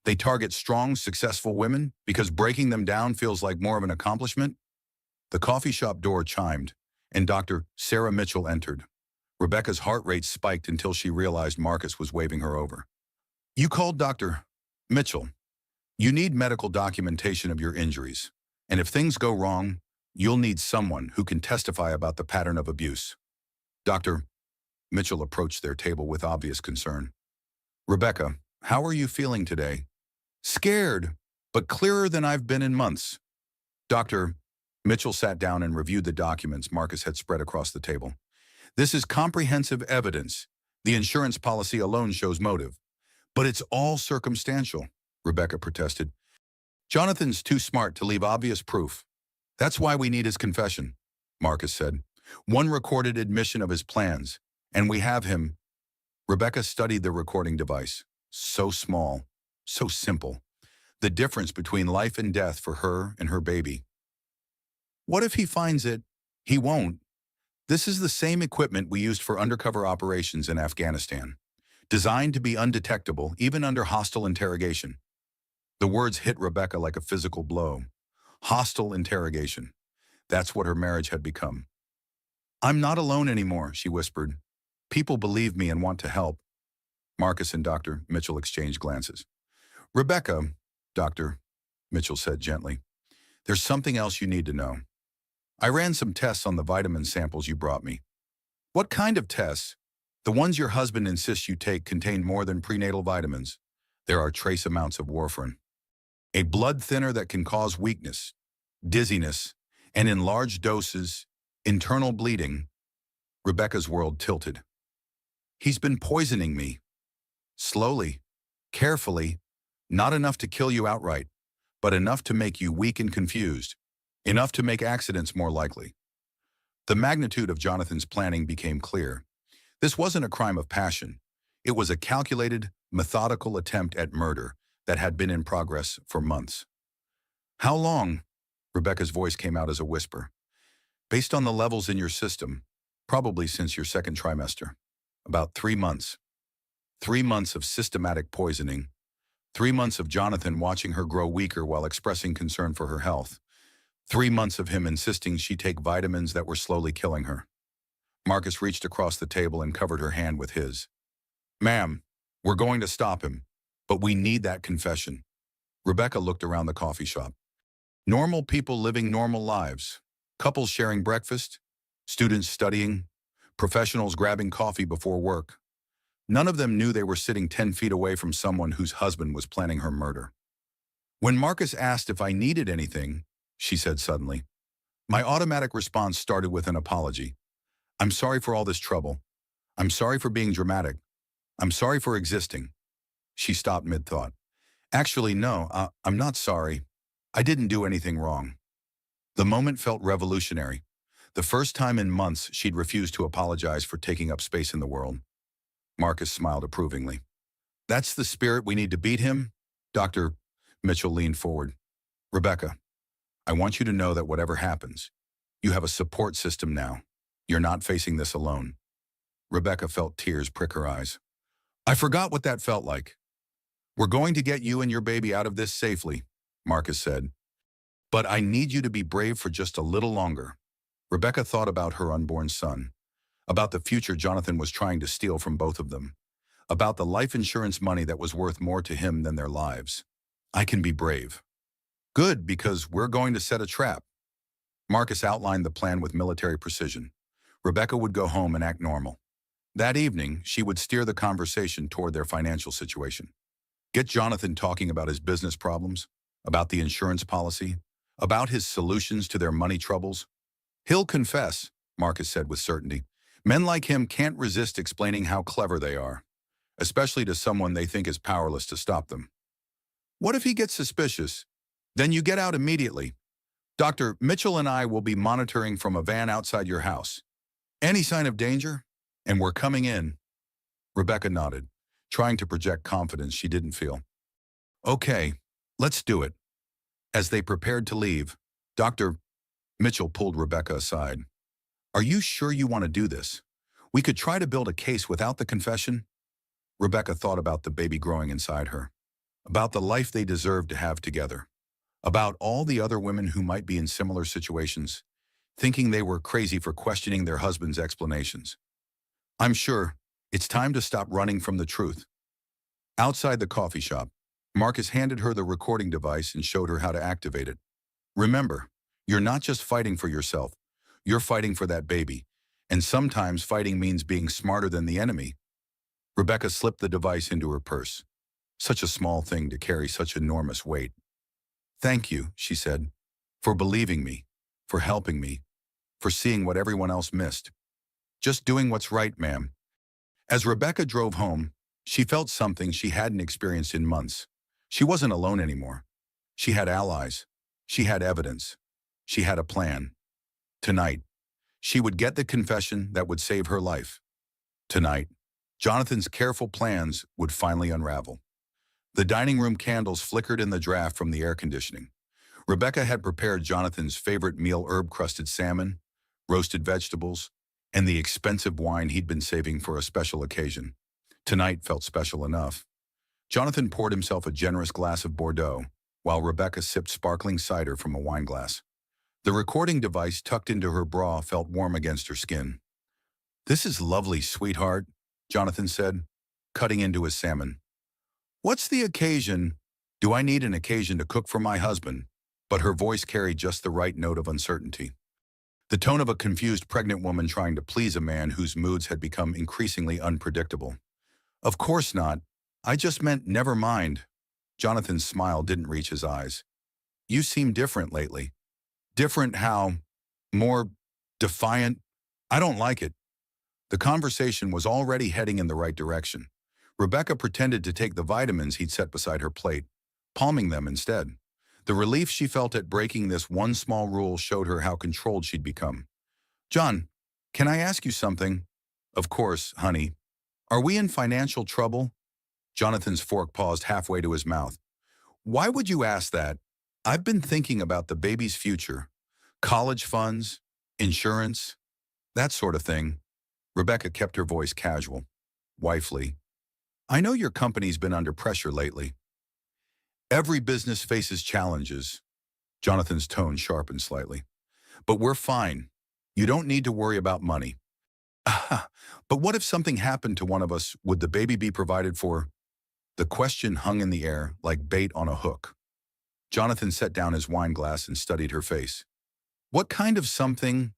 They target strong, successful women because breaking them down feels like more of an accomplishment. The coffee shop door chimed, and Dr. Sarah Mitchell entered. Rebecca's heart rate spiked until she realized Marcus was waving her over. You called Dr. Mitchell. You need medical documentation of your injuries. And if things go wrong, you'll need someone who can testify about the pattern of abuse. Dr. Mitchell approached their table with obvious concern. Rebecca, how are you feeling today? Scared, but clearer than I've been in months. Dr. Mitchell sat down and reviewed the documents Marcus had spread across the table. This is comprehensive evidence. The insurance policy alone shows motive. But it's all circumstantial, Rebecca protested. Jonathan's too smart to leave obvious proof. That's why we need his confession, Marcus said. One recorded admission of his plans, and we have him. Rebecca studied the recording device. So small, so simple. The difference between life and death for her and her baby. What if he finds it? He won't. This is the same equipment we used for undercover operations in Afghanistan, designed to be undetectable even under hostile interrogation. The words hit Rebecca like a physical blow. Hostile interrogation. That's what her marriage had become. I'm not alone anymore, she whispered. People believe me and want to help. Marcus and Dr. Mitchell exchanged glances. Rebecca, Dr. Mitchell said gently, there's something else you need to know. I ran some tests on the vitamin samples you brought me. What kind of tests? The ones your husband insists you take contain more than prenatal vitamins. There are trace amounts of warfarin, a blood thinner that can cause weakness, dizziness, and in large doses, internal bleeding. Rebecca's world tilted. He's been poisoning me. Slowly, carefully, not enough to kill you outright, but enough to make you weak and confused, enough to make accidents more likely. The magnitude of Jonathan's planning became clear. This wasn't a crime of passion. It was a calculated, methodical attempt at murder that had been in progress for months. How long? Rebecca's voice came out as a whisper. Based on the levels in your system, probably since your second trimester. About 3 months. 3 months of systematic poisoning. 3 months of Jonathan watching her grow weaker while expressing concern for her health. 3 months of him insisting she take vitamins that were slowly killing her. Marcus reached across the table and covered her hand with his. Ma'am, we're going to stop him, but we need that confession. Rebecca looked around the coffee shop. Normal people living normal lives. Couples sharing breakfast, students studying, professionals grabbing coffee before work. None of them knew they were sitting 10 feet away from someone whose husband was planning her murder. When Marcus asked if I needed anything, she said suddenly, my automatic response started with an apology. I'm sorry for all this trouble. I'm sorry for being dramatic. I'm sorry for existing. She stopped mid-thought. Actually, no, I'm not sorry. I didn't do anything wrong. The moment felt revolutionary. The first time in months she'd refused to apologize for taking up space in the world. Marcus smiled approvingly. That's the spirit we need to beat him? Dr. Mitchell leaned forward. Rebecca, I want you to know that whatever happens, you have a support system now. You're not facing this alone. Rebecca felt tears prick her eyes. I forgot what that felt like. We're going to get you and your baby out of this safely, Marcus said. But I need you to be brave for just a little longer. Rebecca thought about her unborn son, about the future Jonathan was trying to steal from both of them, about the life insurance money that was worth more to him than their lives. I can be brave. Good, because we're going to set a trap. Marcus outlined the plan with military precision. Rebecca would go home and act normal. That evening, she would steer the conversation toward their financial situation. Get Jonathan talking about his business problems, about the insurance policy, about his solutions to their money troubles. He'll confess, Marcus said with certainty. Men like him can't resist explaining how clever they are, especially to someone they think is powerless to stop them. What if he gets suspicious? Then you get out immediately. Dr. Mitchell and I will be monitoring from a van outside your house. Any sign of danger? And we're coming in. Rebecca nodded, trying to project confidence she didn't feel. Okay, let's do it. As they prepared to leave, Dr. Mitchell pulled Rebecca aside. Are you sure you want to do this? We could try to build a case without the confession. Rebecca thought about the baby growing inside her, about the life they deserved to have together, about all the other women who might be in similar situations, thinking they were crazy for questioning their husband's explanations. I'm sure it's time to stop running from the truth. Outside the coffee shop, Marcus handed her the recording device and showed her how to activate it. Remember, you're not just fighting for yourself, you're fighting for that baby, and sometimes fighting means being smarter than the enemy. Rebecca slipped the device into her purse. Such a small thing to carry such enormous weight. Thank you, she said, for believing me, for helping me, for seeing what everyone else missed. Just doing what's right, ma'am. As Rebecca drove home, she felt something she hadn't experienced in months. She wasn't alone anymore. She had allies. She had evidence. She had a plan. Tonight, she would get the confession that would save her life. Tonight, Jonathan's careful plans would finally unravel. The dining room candles flickered in the draft from the air conditioning. Rebecca had prepared Jonathan's favorite meal, herb-crusted salmon, roasted vegetables, and the expensive wine he'd been saving for a special occasion. Tonight felt special enough. Jonathan poured himself a generous glass of Bordeaux, while Rebecca sipped sparkling cider from a wine glass. The recording device tucked into her bra felt warm against her skin. This is lovely, sweetheart, Jonathan said, cutting into his salmon. What's the occasion? Do I need an occasion to cook for my husband? But her voice carried just the right note of uncertainty. The tone of a confused pregnant woman trying to please a man whose moods had become increasingly unpredictable. Of course not. I just meant never mind. Jonathan's smile didn't reach his eyes. You seem different lately. Different how? More defiant? I don't like it. The conversation was already heading in the right direction. Rebecca pretended to take the vitamins he'd set beside her plate, palming them instead. The relief she felt at breaking this one small rule showed her how controlled she'd become. John, can I ask you something? Of course, honey. Are we in financial trouble? Jonathan's fork paused halfway to his mouth. Why would you ask that? I've been thinking about the baby's future. College funds, insurance, that sort of thing. Rebecca kept her voice casual, wifely. I know your company's been under pressure lately. Every business faces challenges. Jonathan's tone sharpened slightly. But we're fine. You don't need to worry about money. But what if something happened to one of us? Would the baby be provided for? The question hung in the air like bait on a hook. Jonathan set down his wine glass and studied her face. What kind of something?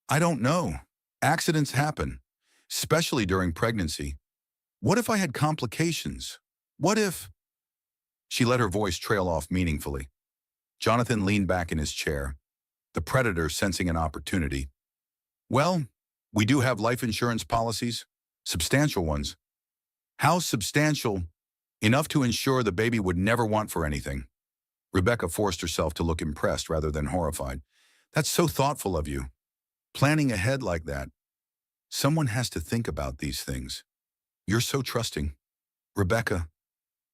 I don't know. Accidents happen, especially during pregnancy. What if I had complications? What if? She let her voice trail off meaningfully. Jonathan leaned back in his chair, the predator sensing an opportunity. Well, we do have life insurance policies, substantial ones. How substantial? Enough to ensure the baby would never want for anything. Rebecca forced herself to look impressed rather than horrified. That's so thoughtful of you. Planning ahead like that, someone has to think about these things. You're so trusting. Rebecca,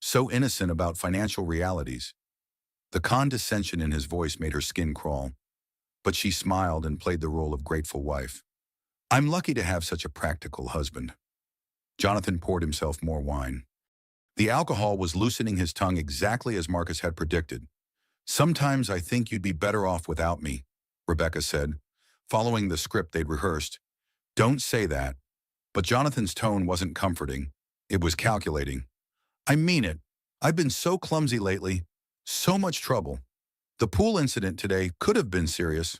so innocent about financial realities. The condescension in his voice made her skin crawl, but she smiled and played the role of grateful wife. I'm lucky to have such a practical husband. Jonathan poured himself more wine. The alcohol was loosening his tongue exactly as Marcus had predicted. Sometimes I think you'd be better off without me, Rebecca said, following the script they'd rehearsed. Don't say that. But Jonathan's tone wasn't comforting. It was calculating. I mean it. I've been so clumsy lately. So much trouble. The pool incident today could have been serious.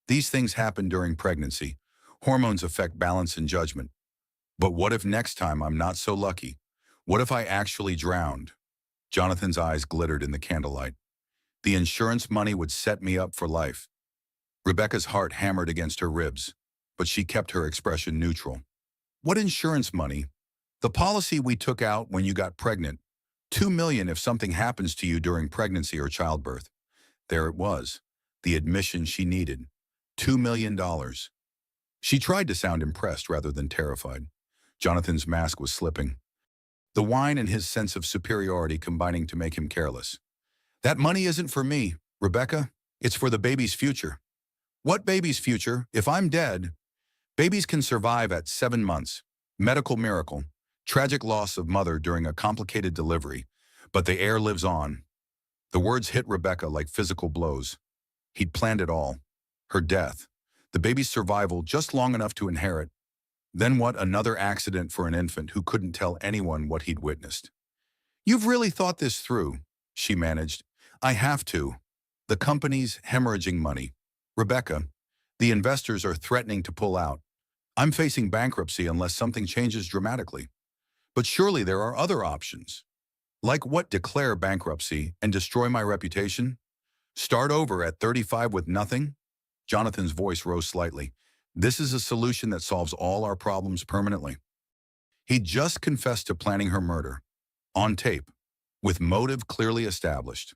These things happen during pregnancy. Hormones affect balance and judgment. But what if next time I'm not so lucky? What if I actually drowned? Jonathan's eyes glittered in the candlelight. The insurance money would set me up for life. Rebecca's heart hammered against her ribs, but she kept her expression neutral. What insurance money? The policy we took out when you got pregnant. $2 million if something happens to you during pregnancy or childbirth. There it was, the admission she needed. $2 million. She tried to sound impressed rather than terrified. Jonathan's mask was slipping, the wine and his sense of superiority combining to make him careless. That money isn't for me, Rebecca. It's for the baby's future. What baby's future? If I'm dead, babies can survive at 7 months. Medical miracle. Tragic loss of mother during a complicated delivery. But the heir lives on. The words hit Rebecca like physical blows. He'd planned it all. Her death. The baby's survival just long enough to inherit. Then what? Another accident for an infant who couldn't tell anyone what he'd witnessed. You've really thought this through, she managed. I have to. The company's hemorrhaging money. Rebecca, the investors are threatening to pull out. I'm facing bankruptcy unless something changes dramatically. But surely there are other options. Like what? Declare bankruptcy and destroy my reputation? Start over at 35 with nothing? Jonathan's voice rose slightly. This is a solution that solves all our problems permanently. He'd just confessed to planning her murder. On tape. With motive clearly established.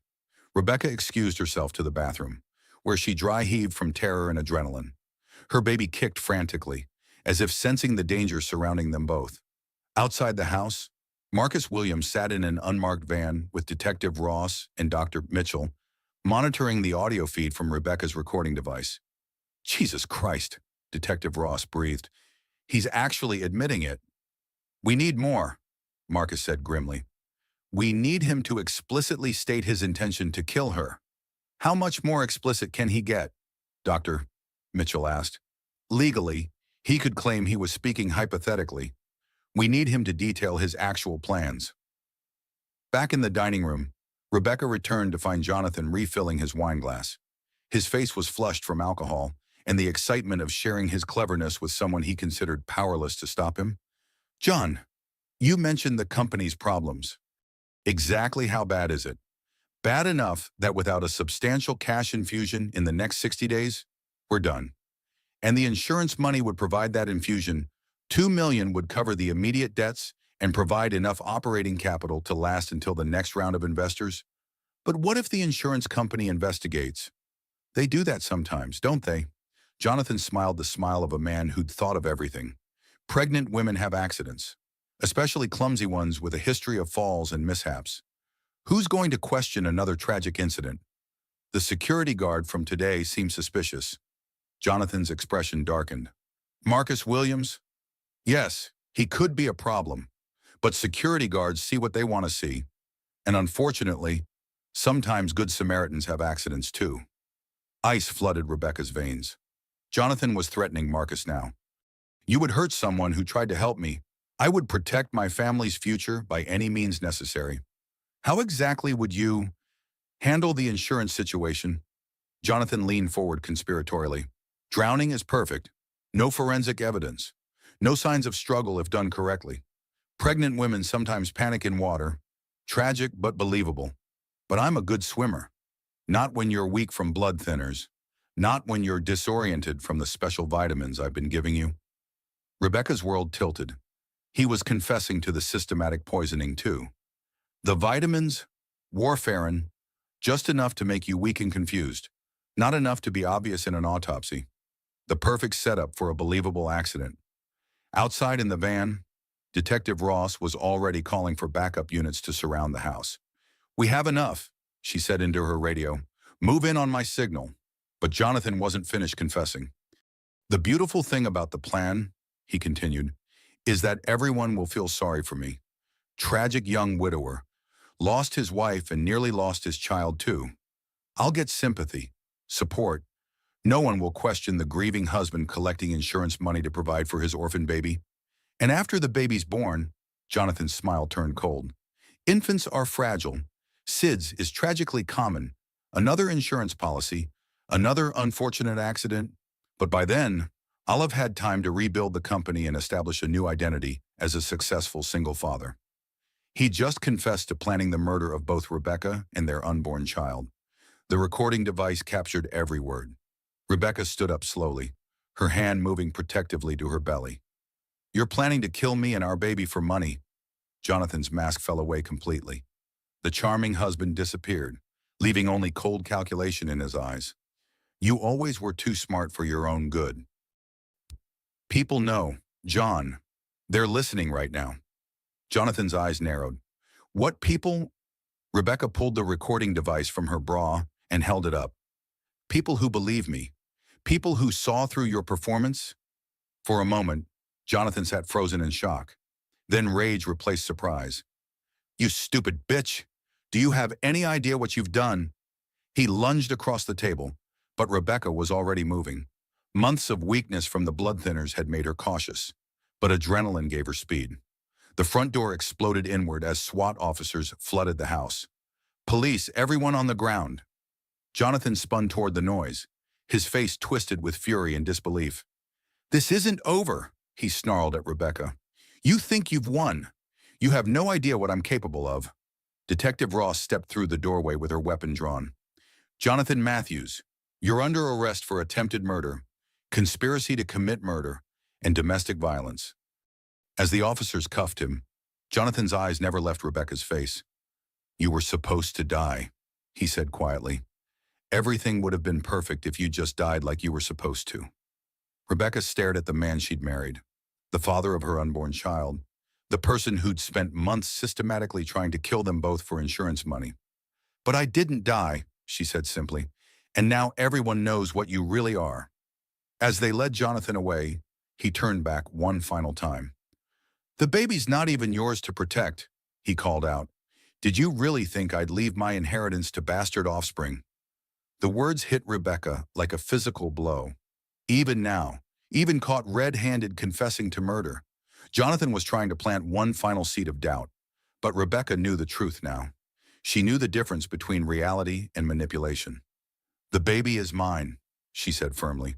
Rebecca excused herself to the bathroom, where she dry heaved from terror and adrenaline. Her baby kicked frantically, as if sensing the danger surrounding them both. Outside the house, Marcus Williams sat in an unmarked van with Detective Ross and Dr. Mitchell, monitoring the audio feed from Rebecca's recording device. Jesus Christ, Detective Ross breathed. He's actually admitting it. We need more, Marcus said grimly. We need him to explicitly state his intention to kill her. How much more explicit can he get? Dr. Mitchell asked. Legally, he could claim he was speaking hypothetically. We need him to detail his actual plans. Back in the dining room, Rebecca returned to find Jonathan refilling his wine glass. His face was flushed from alcohol and the excitement of sharing his cleverness with someone he considered powerless to stop him. John, you mentioned the company's problems. Exactly how bad is it? Bad enough that without a substantial cash infusion in the next 60 days, we're done. And the insurance money would provide that infusion. $2 million would cover the immediate debts and provide enough operating capital to last until the next round of investors. But what if the insurance company investigates? They do that sometimes, don't they? Jonathan smiled the smile of a man who'd thought of everything. Pregnant women have accidents, especially clumsy ones with a history of falls and mishaps. Who's going to question another tragic incident? The security guard from today seemed suspicious. Jonathan's expression darkened. Marcus Williams? Yes, he could be a problem, but security guards see what they want to see. And unfortunately, sometimes good Samaritans have accidents too. Ice flooded Rebecca's veins. Jonathan was threatening Marcus now. You would hurt someone who tried to help me. I would protect my family's future by any means necessary. How exactly would you handle the insurance situation? Jonathan leaned forward conspiratorially. Drowning is perfect. No forensic evidence. No signs of struggle if done correctly. Pregnant women sometimes panic in water. Tragic but believable. But I'm a good swimmer. Not when you're weak from blood thinners. Not when you're disoriented from the special vitamins I've been giving you. Rebecca's world tilted. He was confessing to the systematic poisoning too. The vitamins, warfarin, just enough to make you weak and confused. Not enough to be obvious in an autopsy. The perfect setup for a believable accident. Outside in the van, Detective Ross was already calling for backup units to surround the house. "We have enough," she said into her radio. "Move in on my signal." But Jonathan wasn't finished confessing. "The beautiful thing about the plan," he continued, "is that everyone will feel sorry for me. Tragic young widower. Lost his wife and nearly lost his child too. I'll get sympathy, support. No one will question the grieving husband collecting insurance money to provide for his orphan baby. And after the baby's born," Jonathan's smile turned cold, "infants are fragile. SIDS is tragically common. Another insurance policy, another unfortunate accident. But by then, I'll have had time to rebuild the company and establish a new identity as a successful single father." He just confessed to planning the murder of both Rebecca and their unborn child. The recording device captured every word. Rebecca stood up slowly, her hand moving protectively to her belly. "You're planning to kill me and our baby for money." Jonathan's mask fell away completely. The charming husband disappeared, leaving only cold calculation in his eyes. "You always were too smart for your own good." "People know, John. They're listening right now." Jonathan's eyes narrowed. "What people?" Rebecca pulled the recording device from her bra and held it up. "People who believe me. People who saw through your performance." For a moment, Jonathan sat frozen in shock. Then rage replaced surprise. "You stupid bitch! Do you have any idea what you've done?" He lunged across the table, but Rebecca was already moving. Months of weakness from the blood thinners had made her cautious, but adrenaline gave her speed. The front door exploded inward as SWAT officers flooded the house. "Police, everyone on the ground." Jonathan spun toward the noise, his face twisted with fury and disbelief. "This isn't over," he snarled at Rebecca. "You think you've won. You have no idea what I'm capable of." Detective Ross stepped through the doorway with her weapon drawn. "Jonathan Matthews, you're under arrest for attempted murder, conspiracy to commit murder, and domestic violence." As the officers cuffed him, Jonathan's eyes never left Rebecca's face. "You were supposed to die," he said quietly. "Everything would have been perfect if you just died like you were supposed to." Rebecca stared at the man she'd married, the father of her unborn child, the person who'd spent months systematically trying to kill them both for insurance money. "But I didn't die," she said simply, "and now everyone knows what you really are." As they led Jonathan away, he turned back one final time. "The baby's not even yours to protect," he called out. "Did you really think I'd leave my inheritance to bastard offspring?" The words hit Rebecca like a physical blow. Even now, even caught red-handed confessing to murder, Jonathan was trying to plant one final seed of doubt. But Rebecca knew the truth now. She knew the difference between reality and manipulation. "The baby is mine," she said firmly,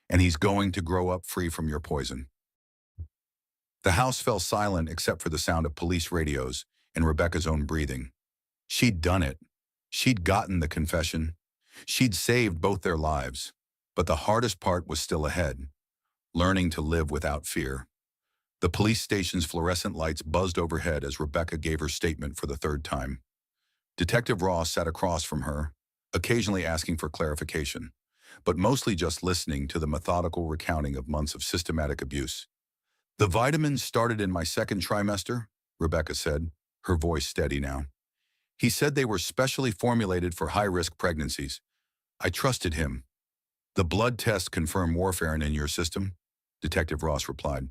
"and he's going to grow up free from your poison." The house fell silent except for the sound of police radios and Rebecca's own breathing. She'd done it. She'd gotten the confession. She'd saved both their lives. But the hardest part was still ahead, learning to live without fear. The police station's fluorescent lights buzzed overhead as Rebecca gave her statement for the third time. Detective Ross sat across from her, occasionally asking for clarification, but mostly just listening to the methodical recounting of months of systematic abuse. "The vitamins started in my second trimester," Rebecca said, her voice steady now. "He said they were specially formulated for high-risk pregnancies. I trusted him." "The blood tests confirm warfarin in your system," Detective Ross replied.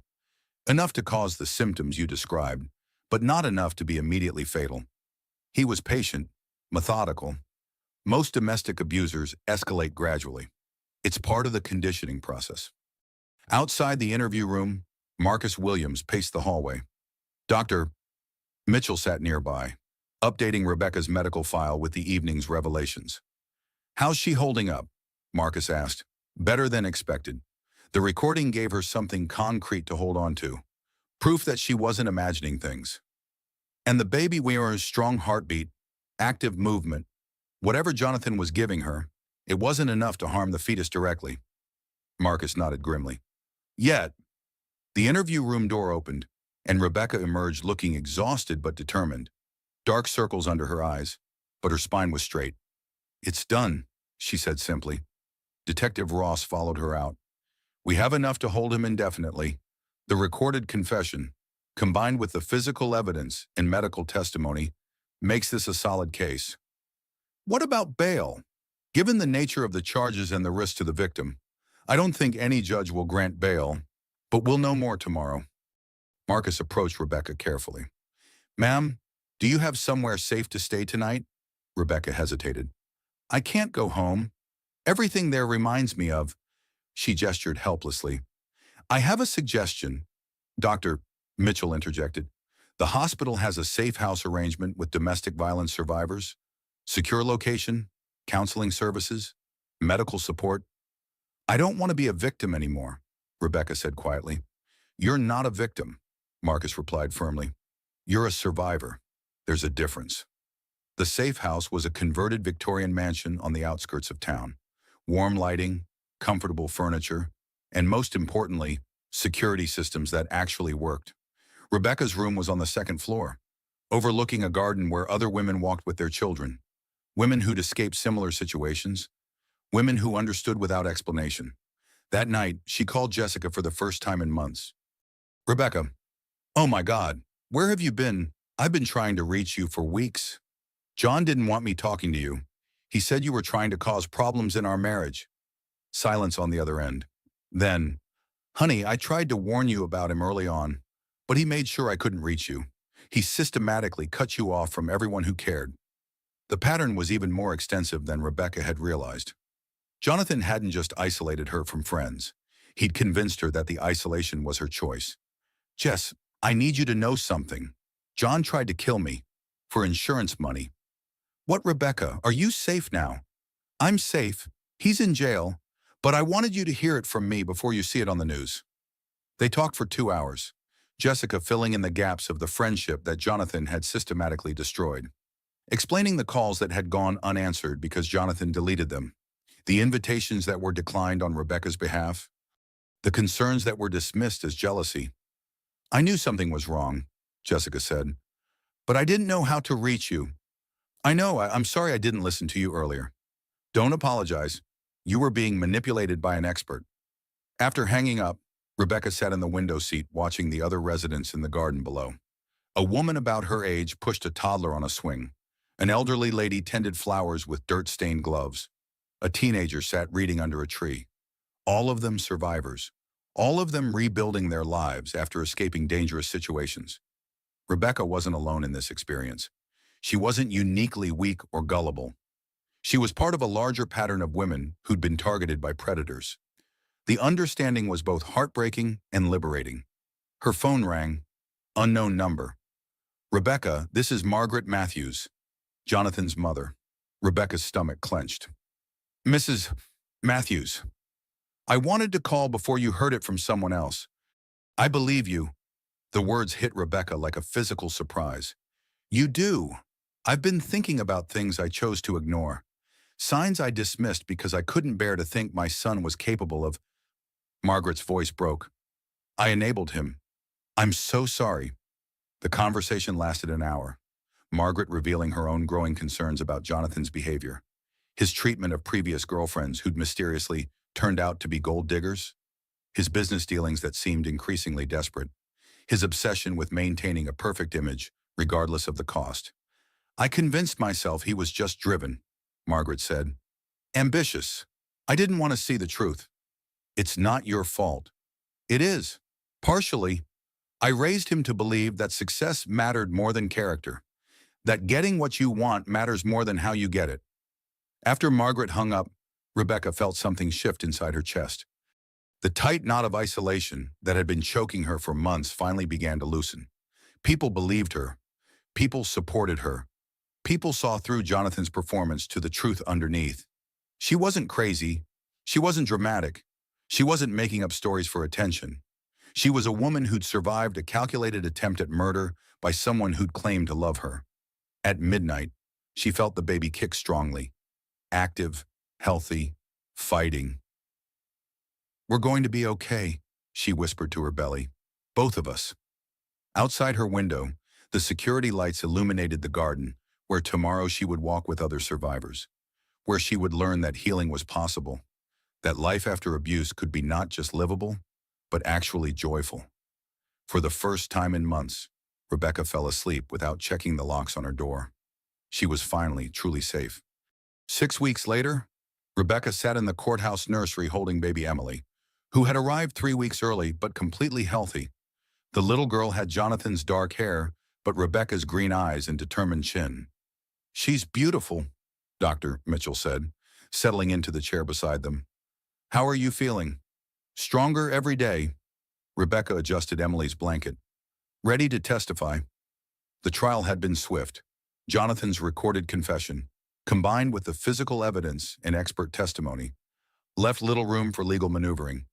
"Enough to cause the symptoms you described, but not enough to be immediately fatal." He was patient, methodical. Most domestic abusers escalate gradually. It's part of the conditioning process. Outside the interview room, Marcus Williams paced the hallway. Dr. Mitchell sat nearby, updating Rebecca's medical file with the evening's revelations. "How's she holding up?" Marcus asked. "Better than expected." The recording gave her something concrete to hold on to, proof that she wasn't imagining things. "And the baby wearer's strong heartbeat, active movement. Whatever Jonathan was giving her, it wasn't enough to harm the fetus directly." Marcus nodded grimly. "Yet." The interview room door opened, and Rebecca emerged looking exhausted but determined, dark circles under her eyes, but her spine was straight. "It's done," she said simply. Detective Ross followed her out. We have enough to hold him indefinitely. The recorded confession, combined with the physical evidence and medical testimony, makes this a solid case. What about bail? Given the nature of the charges and the risk to the victim, I don't think any judge will grant bail, but we'll know more tomorrow. Marcus approached Rebecca carefully. Ma'am, do you have somewhere safe to stay tonight? Rebecca hesitated. I can't go home. Everything there reminds me of. She gestured helplessly. I have a suggestion. Dr. Mitchell interjected. The hospital has a safe house arrangement with domestic violence survivors, secure location, counseling services, medical support. I don't want to be a victim anymore, Rebecca said quietly. You're not a victim, Marcus replied firmly. You're a survivor. There's a difference. The safe house was a converted Victorian mansion on the outskirts of town. Warm lighting, comfortable furniture, and most importantly, security systems that actually worked. Rebecca's room was on the second floor, overlooking a garden where other women walked with their children. Women who'd escaped similar situations. Women who understood without explanation. That night, she called Jessica for the first time in months. Rebecca, oh my God, where have you been? I've been trying to reach you for weeks. John didn't want me talking to you. He said you were trying to cause problems in our marriage. Silence on the other end. Then, honey, I tried to warn you about him early on, but he made sure I couldn't reach you. He systematically cut you off from everyone who cared. The pattern was even more extensive than Rebecca had realized. Jonathan hadn't just isolated her from friends. He'd convinced her that the isolation was her choice. Jess, I need you to know something. John tried to kill me. For insurance money. What, Rebecca? Are you safe now? I'm safe. He's in jail. But I wanted you to hear it from me before you see it on the news. They talked for 2 hours, Jessica filling in the gaps of the friendship that Jonathan had systematically destroyed. Explaining the calls that had gone unanswered because Jonathan deleted them, the invitations that were declined on Rebecca's behalf, the concerns that were dismissed as jealousy. I knew something was wrong, Jessica said, but I didn't know how to reach you. I'm sorry I didn't listen to you earlier. Don't apologize. You were being manipulated by an expert. After hanging up, Rebecca sat in the window seat watching the other residents in the garden below. A woman about her age pushed a toddler on a swing. An elderly lady tended flowers with dirt-stained gloves. A teenager sat reading under a tree. All of them survivors. All of them rebuilding their lives after escaping dangerous situations. Rebecca wasn't alone in this experience. She wasn't uniquely weak or gullible. She was part of a larger pattern of women who'd been targeted by predators. The understanding was both heartbreaking and liberating. Her phone rang. Unknown number. Rebecca, this is Margaret Matthews, Jonathan's mother. Rebecca's stomach clenched. Mrs. Matthews, I wanted to call before you heard it from someone else. I believe you. The words hit Rebecca like a physical surprise. You do. I've been thinking about things I chose to ignore. Signs I dismissed because I couldn't bear to think my son was capable of. Margaret's voice broke. I enabled him. I'm so sorry. The conversation lasted an hour, Margaret revealing her own growing concerns about Jonathan's behavior. His treatment of previous girlfriends who'd mysteriously turned out to be gold diggers. His business dealings that seemed increasingly desperate. His obsession with maintaining a perfect image, regardless of the cost. I convinced myself he was just driven, Margaret said. Ambitious. I didn't want to see the truth. It's not your fault. It is. Partially. I raised him to believe that success mattered more than character. That getting what you want matters more than how you get it. After Margaret hung up, Rebecca felt something shift inside her chest. The tight knot of isolation that had been choking her for months finally began to loosen. People believed her. People supported her. People saw through Jonathan's performance to the truth underneath. She wasn't crazy. She wasn't dramatic. She wasn't making up stories for attention. She was a woman who'd survived a calculated attempt at murder by someone who'd claimed to love her. At midnight, she felt the baby kick strongly. Active, healthy, fighting. We're going to be okay, she whispered to her belly. Both of us. Outside her window, the security lights illuminated the garden, where tomorrow she would walk with other survivors. Where she would learn that healing was possible. that life after abuse could be not just livable, but actually joyful. For the first time in months, Rebecca fell asleep without checking the locks on her door. She was finally truly safe. 6 weeks later, Rebecca sat in the courthouse nursery holding baby Emily, who had arrived 3 weeks early but completely healthy. The little girl had Jonathan's dark hair, but Rebecca's green eyes and determined chin. "She's beautiful," Dr. Mitchell said, settling into the chair beside them. "How are you feeling?" "Stronger every day." Rebecca adjusted Emily's blanket. "Ready to testify." The trial had been swift. Jonathan's recorded confession, combined with the physical evidence and expert testimony, left little room for legal maneuvering,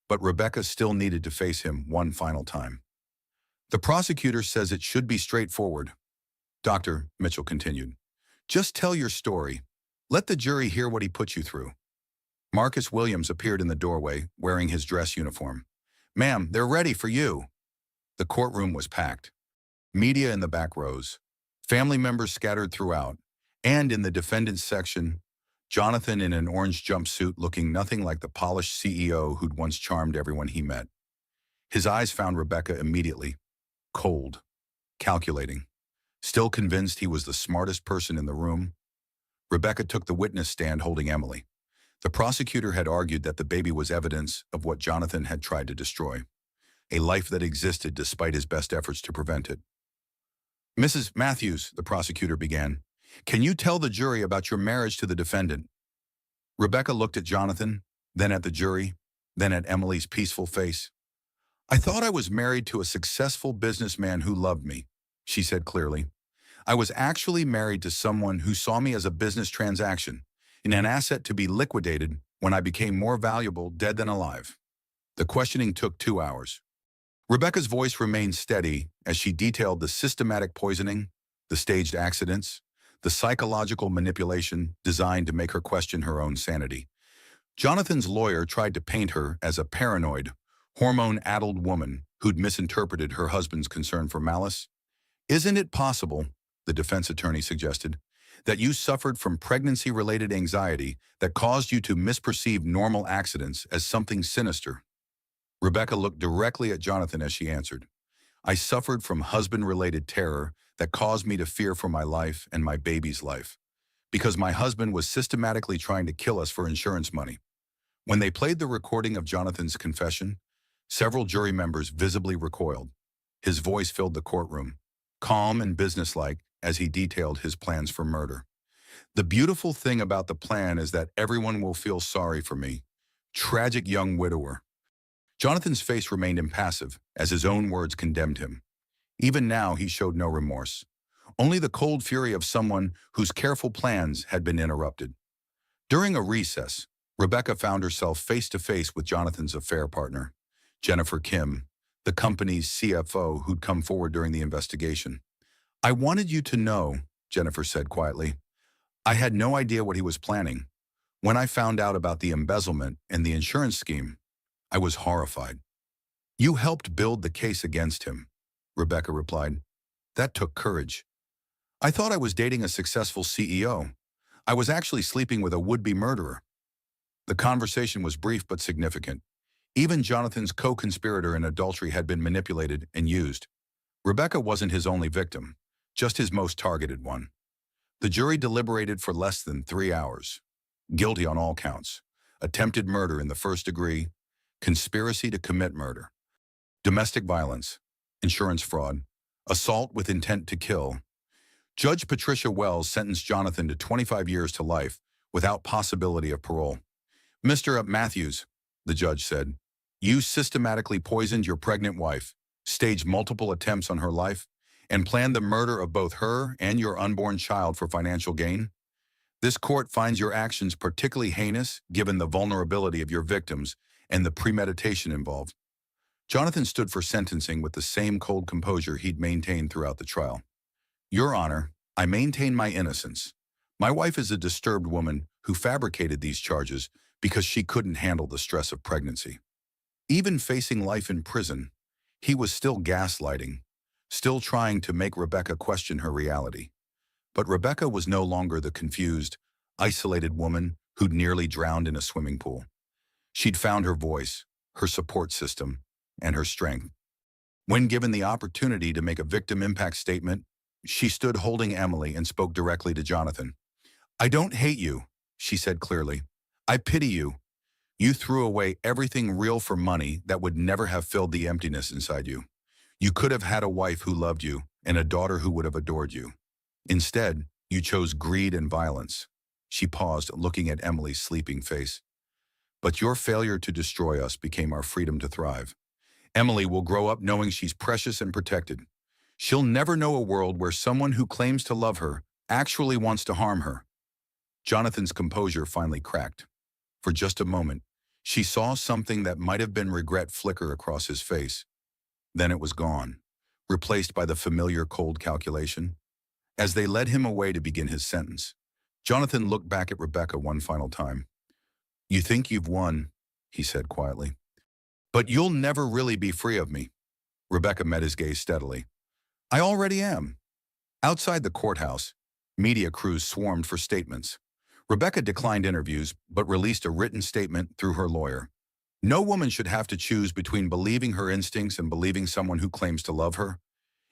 but Rebecca still needed to face him one final time. "The prosecutor says it should be straightforward," Dr. Mitchell continued. "Just tell your story. Let the jury hear what he put you through." Marcus Williams appeared in the doorway, wearing his dress uniform. "Ma'am, they're ready for you." The courtroom was packed. Media in the back rows. Family members scattered throughout. And in the defendant's section, Jonathan in an orange jumpsuit looking nothing like the polished CEO who'd once charmed everyone he met. His eyes found Rebecca immediately. Cold. Calculating. Still convinced he was the smartest person in the room. Rebecca took the witness stand holding Emily. The prosecutor had argued that the baby was evidence of what Jonathan had tried to destroy, a life that existed despite his best efforts to prevent it. "Mrs. Matthews," the prosecutor began, "can you tell the jury about your marriage to the defendant?" Rebecca looked at Jonathan, then at the jury, then at Emily's peaceful face. "I thought I was married to a successful businessman who loved me," she said clearly. "I was actually married to someone who saw me as a business transaction, and an asset to be liquidated when I became more valuable dead than alive." The questioning took 2 hours. Rebecca's voice remained steady as she detailed the systematic poisoning, the staged accidents, the psychological manipulation designed to make her question her own sanity. Jonathan's lawyer tried to paint her as a paranoid, hormone-addled woman who'd misinterpreted her husband's concern for malice. "Isn't it possible," the defense attorney suggested, "that you suffered from pregnancy-related anxiety that caused you to misperceive normal accidents as something sinister?" Rebecca looked directly at Jonathan as she answered, "I suffered from husband-related terror that caused me to fear for my life and my baby's life, because my husband was systematically trying to kill us for insurance money." When they played the recording of Jonathan's confession, several jury members visibly recoiled. His voice filled the courtroom, calm and businesslike as he detailed his plans for murder. "The beautiful thing about the plan is that everyone will feel sorry for me. Tragic young widower." Jonathan's face remained impassive as his own words condemned him. Even now, he showed no remorse, only the cold fury of someone whose careful plans had been interrupted. During a recess, Rebecca found herself face to face with Jonathan's affair partner, Jennifer Kim, the company's CFO who'd come forward during the investigation. "I wanted you to know," Jennifer said quietly, "I had no idea what he was planning. When I found out about the embezzlement and the insurance scheme, I was horrified." "You helped build the case against him," Rebecca replied. "That took courage." "I thought I was dating a successful CEO. I was actually sleeping with a would-be murderer." The conversation was brief but significant. Even Jonathan's co-conspirator in adultery had been manipulated and used. Rebecca wasn't his only victim, just his most targeted one. The jury deliberated for less than 3 hours. Guilty on all counts: attempted murder in the first degree, conspiracy to commit murder, domestic violence, insurance fraud, assault with intent to kill. Judge Patricia Wells sentenced Jonathan to 25 years to life without possibility of parole. "Mr. Matthews," the judge said, "you systematically poisoned your pregnant wife, staged multiple attempts on her life, and planned the murder of both her and your unborn child for financial gain. This court finds your actions particularly heinous given the vulnerability of your victims and the premeditation involved." Jonathan stood for sentencing with the same cold composure he'd maintained throughout the trial. "Your Honor, I maintain my innocence. My wife is a disturbed woman who fabricated these charges because she couldn't handle the stress of pregnancy." Even facing life in prison, he was still gaslighting, still trying to make Rebecca question her reality. But Rebecca was no longer the confused, isolated woman who'd nearly drowned in a swimming pool. She'd found her voice, her support system, and her strength. When given the opportunity to make a victim impact statement, she stood holding Emily and spoke directly to Jonathan. "I don't hate you," she said clearly. "I pity you. You threw away everything real for money that would never have filled the emptiness inside you. You could have had a wife who loved you and a daughter who would have adored you. Instead, you chose greed and violence." She paused, looking at Emily's sleeping face. "But your failure to destroy us became our freedom to thrive. Emily will grow up knowing she's precious and protected. She'll never know a world where someone who claims to love her actually wants to harm her." Jonathan's composure finally cracked. For just a moment, she saw something that might have been regret flicker across his face. Then it was gone, replaced by the familiar cold calculation. As they led him away to begin his sentence, Jonathan looked back at Rebecca one final time. "You think you've won," he said quietly. "But you'll never really be free of me." Rebecca met his gaze steadily. "I already am." Outside the courthouse, media crews swarmed for statements. Rebecca declined interviews, but released a written statement through her lawyer. "No woman should have to choose between believing her instincts and believing someone who claims to love her.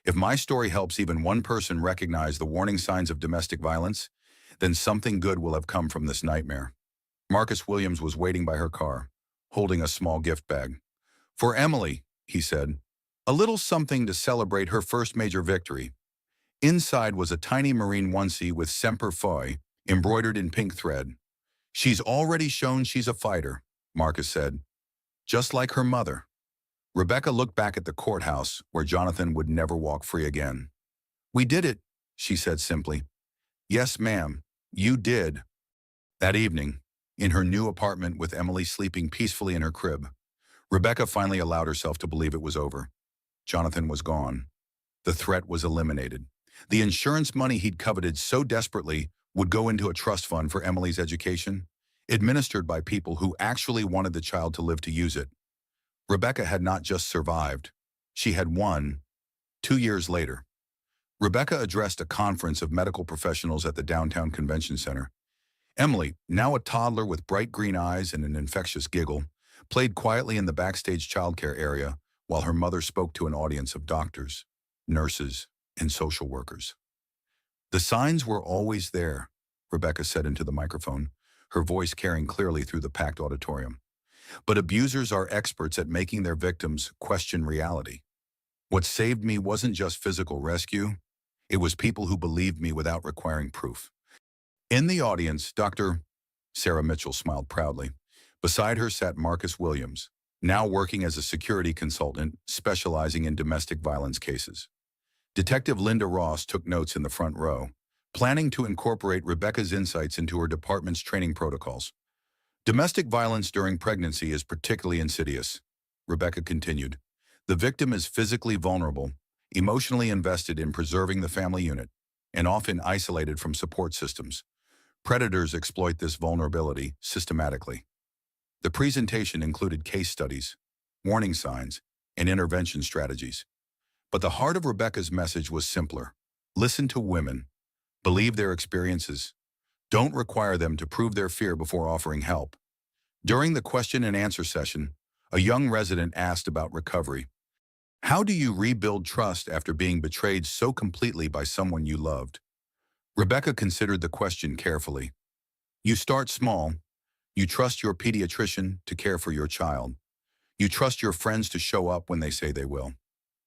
If my story helps even one person recognize the warning signs of domestic violence, then something good will have come from this nightmare." Marcus Williams was waiting by her car, holding a small gift bag. "For Emily," he said, "a little something to celebrate her first major victory." Inside was a tiny marine onesie with Semper Fi embroidered in pink thread. "She's already shown she's a fighter," Marcus said, "just like her mother." Rebecca looked back at the courthouse, where Jonathan would never walk free again. "We did it," she said simply. "Yes, ma'am, you did." That evening, in her new apartment with Emily sleeping peacefully in her crib, Rebecca finally allowed herself to believe it was over. Jonathan was gone. The threat was eliminated. The insurance money he'd coveted so desperately would go into a trust fund for Emily's education, administered by people who actually wanted the child to live to use it. Rebecca had not just survived, she had won. 2 years later, Rebecca addressed a conference of medical professionals at the downtown convention center. Emily, now a toddler with bright green eyes and an infectious giggle, played quietly in the backstage childcare area while her mother spoke to an audience of doctors, nurses, and social workers. "The signs were always there," Rebecca said into the microphone, her voice carrying clearly through the packed auditorium. "But abusers are experts at making their victims question reality. What saved me wasn't just physical rescue, it was people who believed me without requiring proof." In the audience, Dr. Sarah Mitchell smiled proudly. Beside her sat Marcus Williams, now working as a security consultant specializing in domestic violence cases. Detective Linda Ross took notes in the front row, planning to incorporate Rebecca's insights into her department's training protocols. "Domestic violence during pregnancy is particularly insidious," Rebecca continued. "The victim is physically vulnerable, emotionally invested in preserving the family unit, and often isolated from support systems. Predators exploit this vulnerability systematically." The presentation included case studies, warning signs, and intervention strategies. But the heart of Rebecca's message was simpler. Listen to women. Believe their experiences. Don't require them to prove their fear before offering help. During the question and answer session, a young resident asked about recovery. "How do you rebuild trust after being betrayed so completely by someone you loved?" Rebecca considered the question carefully. "You start small. You trust your pediatrician to care for your child. You trust your friends to show up when they say they will.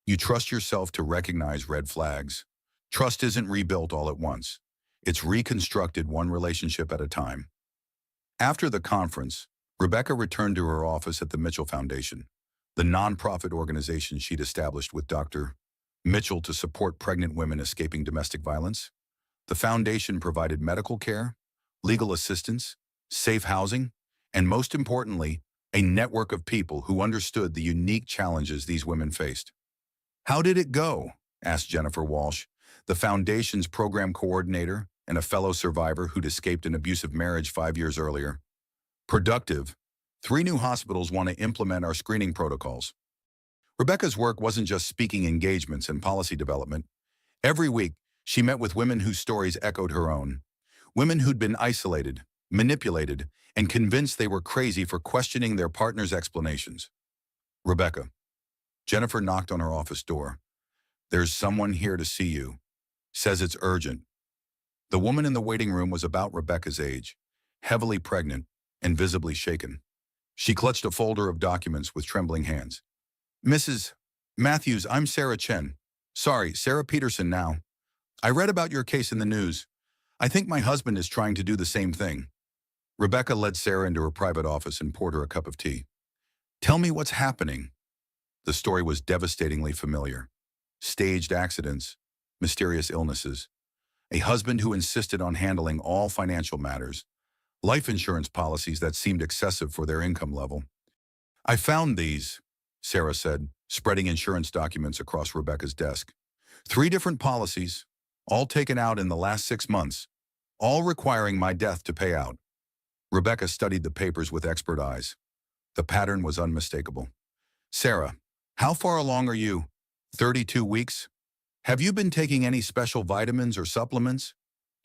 You trust yourself to recognize red flags. Trust isn't rebuilt all at once. It's reconstructed one relationship at a time." After the conference, Rebecca returned to her office at the Mitchell Foundation, the nonprofit organization she'd established with Dr. Mitchell to support pregnant women escaping domestic violence. The foundation provided medical care, legal assistance, safe housing, and most importantly, a network of people who understood the unique challenges these women faced. "How did it go?" asked Jennifer Walsh, the foundation's program coordinator and a fellow survivor who'd escaped an abusive marriage 5 years earlier. "Productive. 3 new hospitals want to implement our screening protocols." Rebecca's work wasn't just speaking engagements and policy development. Every week, she met with women whose stories echoed her own. Women who'd been isolated, manipulated, and convinced they were crazy for questioning their partner's explanations. Rebecca. Jennifer knocked on her office door. "There's someone here to see you. Says it's urgent." The woman in the waiting room was about Rebecca's age, heavily pregnant and visibly shaken. She clutched a folder of documents with trembling hands. "Mrs. Matthews, I'm Sarah Chen. Sorry, Sarah Peterson now. I read about your case in the news. I think my husband is trying to do the same thing." Rebecca led Sarah into her private office and poured her a cup of tea. "Tell me what's happening." The story was devastatingly familiar. Staged accidents, mysterious illnesses, a husband who insisted on handling all financial matters, life insurance policies that seemed excessive for their income level. "I found these," Sarah said, spreading insurance documents across Rebecca's desk. "3 different policies, all taken out in the last 6 months, all requiring my death to pay out." Rebecca studied the papers with expert eyes. The pattern was unmistakable. "Sarah, how far along are you? 32 weeks? Have you been taking any special vitamins or supplements?"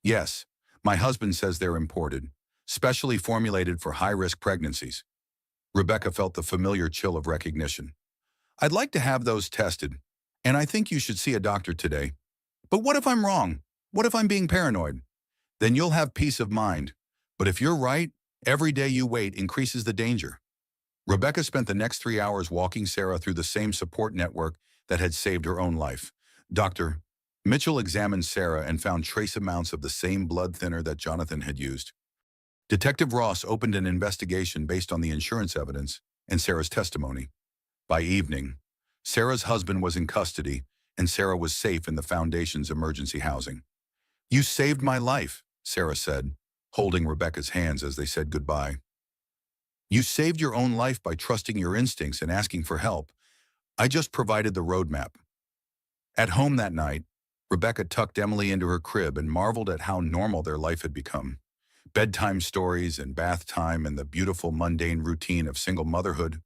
"Yes, my husband says they're imported, specially formulated for high-risk pregnancies." Rebecca felt the familiar chill of recognition. "I'd like to have those tested, and I think you should see a doctor today. But what if I'm wrong? What if I'm being paranoid? Then you'll have peace of mind. But if you're right, every day you wait increases the danger." Rebecca spent the next 3 hours walking Sarah through the same support network that had saved her own life. Dr. Mitchell examined Sarah and found trace amounts of the same blood thinner that Jonathan had used. Detective Ross opened an investigation based on the insurance evidence and Sarah's testimony. By evening, Sarah's husband was in custody and Sarah was safe in the Foundation's emergency housing. "You saved my life," Sarah said, holding Rebecca's hands as they said goodbye. "You saved your own life by trusting your instincts and asking for help. I just provided the roadmap." At home that night, Rebecca tucked Emily into her crib and marveled at how normal their life had become. Bedtime stories and bath time and the beautiful mundane routine of single motherhood.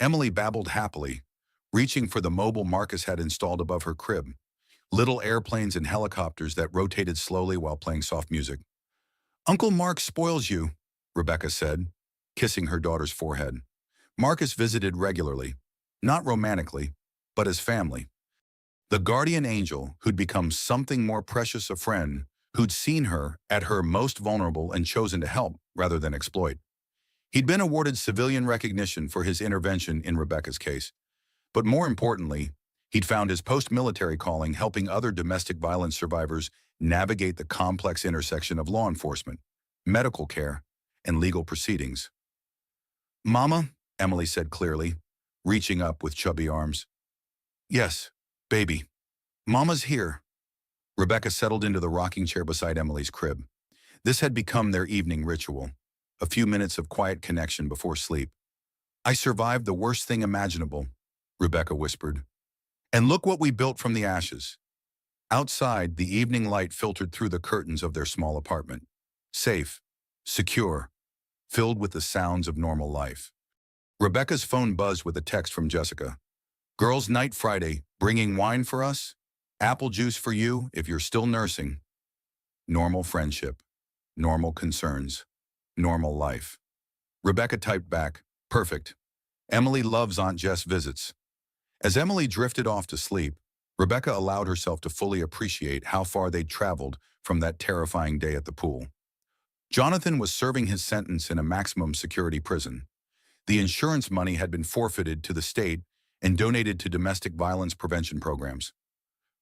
Emily babbled happily, reaching for the mobile Marcus had installed above her crib. Little airplanes and helicopters that rotated slowly while playing soft music. "Uncle Mark spoils you," Rebecca said, kissing her daughter's forehead. Marcus visited regularly, not romantically, but as family. The guardian angel who'd become something more precious, a friend who'd seen her at her most vulnerable and chosen to help rather than exploit. He'd been awarded civilian recognition for his intervention in Rebecca's case. But more importantly, he'd found his post-military calling helping other domestic violence survivors navigate the complex intersection of law enforcement, medical care, and legal proceedings. "Mama," Emily said clearly, reaching up with chubby arms. "Yes, baby. Mama's here." Rebecca settled into the rocking chair beside Emily's crib. This had become their evening ritual, a few minutes of quiet connection before sleep. "I survived the worst thing imaginable," Rebecca whispered. "And look what we built from the ashes." Outside, the evening light filtered through the curtains of their small apartment. Safe, secure, filled with the sounds of normal life. Rebecca's phone buzzed with a text from Jessica. "Girls' night Friday, bringing wine for us? Apple juice for you if you're still nursing." Normal friendship, normal concerns, normal life. Rebecca typed back, "Perfect. Emily loves Aunt Jess visits." As Emily drifted off to sleep, Rebecca allowed herself to fully appreciate how far they'd traveled from that terrifying day at the pool. Jonathan was serving his sentence in a maximum security prison. The insurance money had been forfeited to the state and donated to domestic violence prevention programs.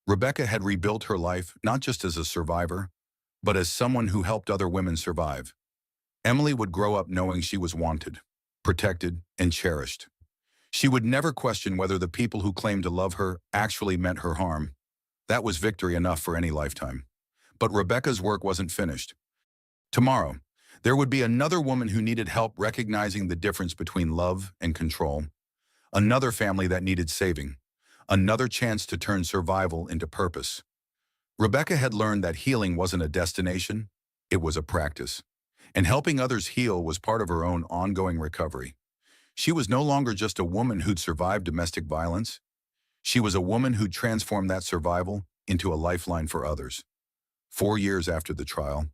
Rebecca had rebuilt her life not just as a survivor, but as someone who helped other women survive. Emily would grow up knowing she was wanted, protected, and cherished. She would never question whether the people who claimed to love her actually meant her harm. That was victory enough for any lifetime. But Rebecca's work wasn't finished. Tomorrow, there would be another woman who needed help recognizing the difference between love and control. Another family that needed saving. Another chance to turn survival into purpose. Rebecca had learned that healing wasn't a destination, it was a practice. And helping others heal was part of her own ongoing recovery. She was no longer just a woman who'd survived domestic violence. She was a woman who'd transformed that survival into a lifeline for others. 4 years after the trial,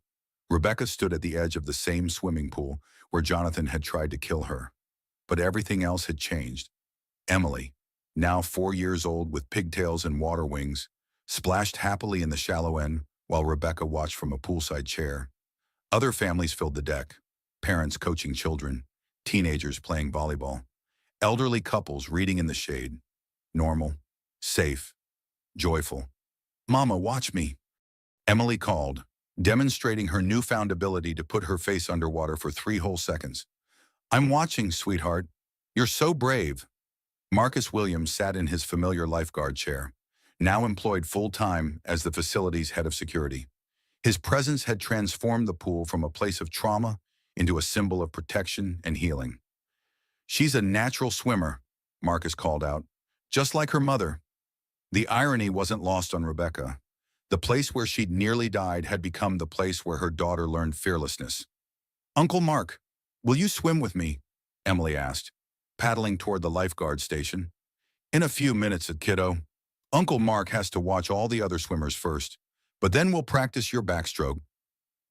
Rebecca stood at the edge of the same swimming pool where Jonathan had tried to kill her. But everything else had changed. Emily, now 4 years old with pigtails and water wings, splashed happily in the shallow end while Rebecca watched from a poolside chair. Other families filled the deck, parents coaching children, teenagers playing volleyball, elderly couples reading in the shade. Normal, safe, joyful. "Mama, watch me," Emily called, demonstrating her newfound ability to put her face underwater for 3 whole seconds. "I'm watching, sweetheart. You're so brave." Marcus Williams sat in his familiar lifeguard chair, now employed full-time as the facility's head of security. His presence had transformed the pool from a place of trauma into a symbol of protection and healing. "She's a natural swimmer," Marcus called out, "just like her mother." The irony wasn't lost on Rebecca. The place where she'd nearly died had become the place where her daughter learned fearlessness. "Uncle Mark, will you swim with me?" Emily asked, paddling toward the lifeguard station. "In a few minutes, kiddo. Uncle Mark has to watch all the other swimmers first, but then we'll practice your backstroke."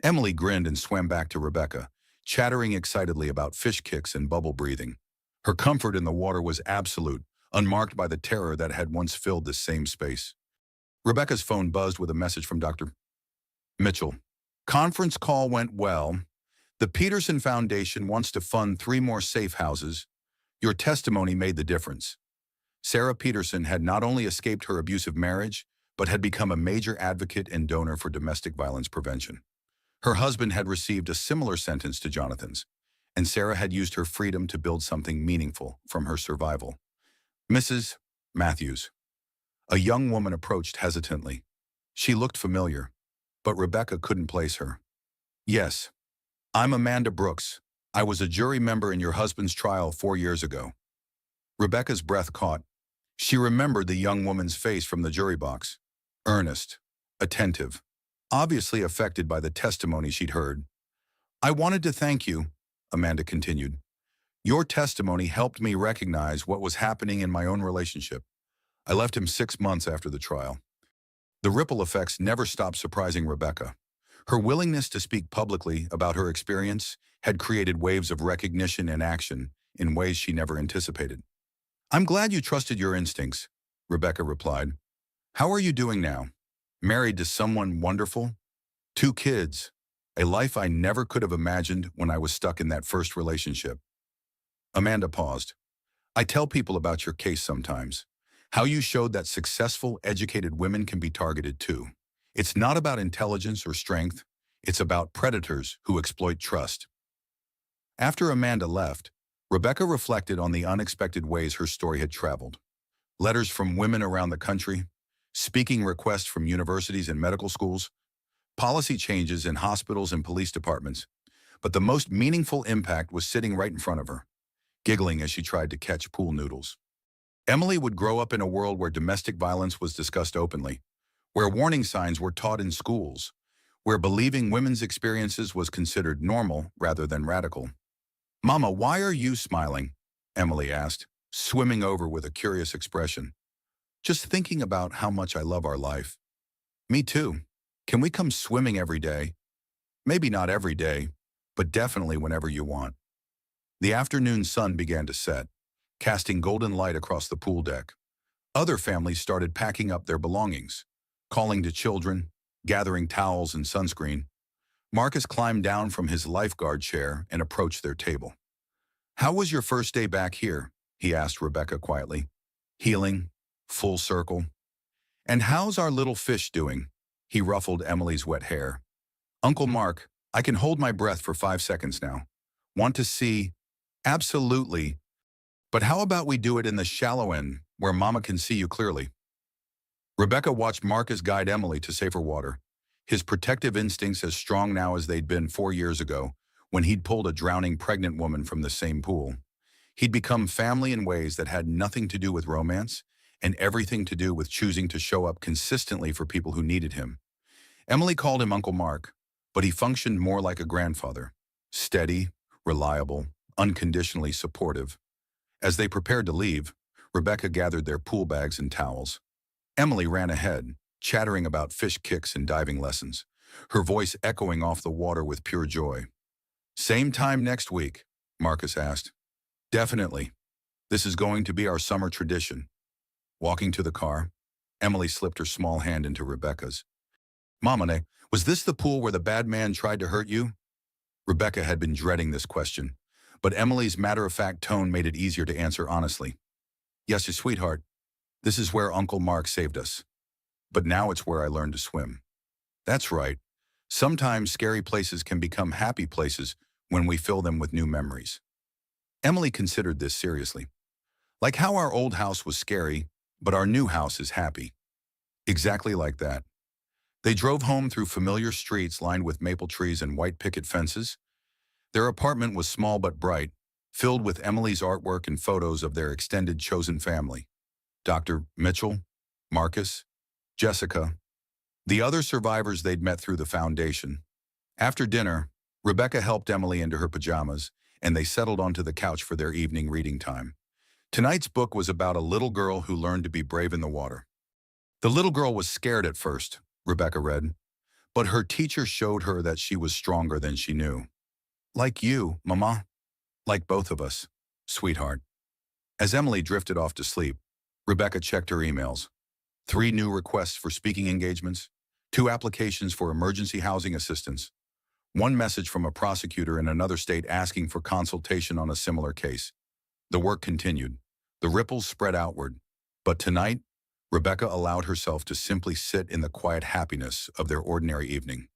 Emily grinned and swam back to Rebecca, chattering excitedly about fish kicks and bubble breathing. Her comfort in the water was absolute, unmarked by the terror that had once filled this same space. Rebecca's phone buzzed with a message from Dr. Mitchell. "Conference call went well. The Peterson Foundation wants to fund 3 more safe houses. Your testimony made the difference." Sarah Peterson had not only escaped her abusive marriage, but had become a major advocate and donor for domestic violence prevention. Her husband had received a similar sentence to Jonathan's, and Sarah had used her freedom to build something meaningful from her survival. "Mrs. Matthews." A young woman approached hesitantly. She looked familiar, but Rebecca couldn't place her. "Yes, I'm Amanda Brooks. I was a jury member in your husband's trial 4 years ago." Rebecca's breath caught. She remembered the young woman's face from the jury box. Earnest, attentive, obviously affected by the testimony she'd heard. "I wanted to thank you," Amanda continued. "Your testimony helped me recognize what was happening in my own relationship. I left him 6 months after the trial." The ripple effects never stopped surprising Rebecca. Her willingness to speak publicly about her experience had created waves of recognition and action in ways she never anticipated. "I'm glad you trusted your instincts," Rebecca replied. "How are you doing now? Married to someone wonderful? 2 kids, a life I never could have imagined when I was stuck in that first relationship." Amanda paused. "I tell people about your case sometimes. How you showed that successful, educated women can be targeted too. It's not about intelligence or strength. It's about predators who exploit trust." After Amanda left, Rebecca reflected on the unexpected ways her story had traveled. Letters from women around the country, speaking requests from universities and medical schools, policy changes in hospitals and police departments. But the most meaningful impact was sitting right in front of her, giggling as she tried to catch pool noodles. Emily would grow up in a world where domestic violence was discussed openly, where warning signs were taught in schools, where believing women's experiences was considered normal rather than radical. "Mama, why are you smiling?" Emily asked, swimming over with a curious expression. "Just thinking about how much I love our life." "Me too. Can we come swimming every day?" "Maybe not every day, but definitely whenever you want." The afternoon sun began to set, casting golden light across the pool deck. Other families started packing up their belongings, calling to children, gathering towels and sunscreen. Marcus climbed down from his lifeguard chair and approached their table. "How was your first day back here?" he asked Rebecca quietly. "Healing, full circle." "And how's our little fish doing?" He ruffled Emily's wet hair. "Uncle Mark, I can hold my breath for 5 seconds now. Want to see?" "Absolutely. But how about we do it in the shallow end, where Mama can see you clearly?" Rebecca watched Marcus guide Emily to safer water, his protective instincts as strong now as they'd been 4 years ago, when he'd pulled a drowning pregnant woman from the same pool. He'd become family in ways that had nothing to do with romance and everything to do with choosing to show up consistently for people who needed him. Emily called him Uncle Mark, but he functioned more like a grandfather, steady, reliable, unconditionally supportive. As they prepared to leave, Rebecca gathered their pool bags and towels. Emily ran ahead, chattering about fish kicks and diving lessons, her voice echoing off the water with pure joy. "Same time next week?" Marcus asked. "Definitely. This is going to be our summer tradition." Walking to the car, Emily slipped her small hand into Rebecca's. "Mamane, was this the pool where the bad man tried to hurt you?" Rebecca had been dreading this question, but Emily's matter-of-fact tone made it easier to answer honestly. "Yes, your sweetheart. This is where Uncle Mark saved us. But now it's where I learned to swim." "That's right. Sometimes scary places can become happy places when we fill them with new memories." Emily considered this seriously. "Like how our old house was scary, but our new house is happy." Exactly like that. They drove home through familiar streets lined with maple trees and white picket fences. Their apartment was small but bright, filled with Emily's artwork and photos of their extended chosen family. Dr. Mitchell, Marcus, Jessica, the other survivors they'd met through the foundation. After dinner, Rebecca helped Emily into her pajamas, and they settled onto the couch for their evening reading time. Tonight's book was about a little girl who learned to be brave in the water. The little girl was scared at first, Rebecca read, but her teacher showed her that she was stronger than she knew. "Like you, Mama. Like both of us, sweetheart." As Emily drifted off to sleep, Rebecca checked her emails. 3 new requests for speaking engagements, 2 applications for emergency housing assistance, 1 message from a prosecutor in another state asking for consultation on a similar case. The work continued. The ripples spread outward. But tonight, Rebecca allowed herself to simply sit in the quiet happiness of their ordinary evening.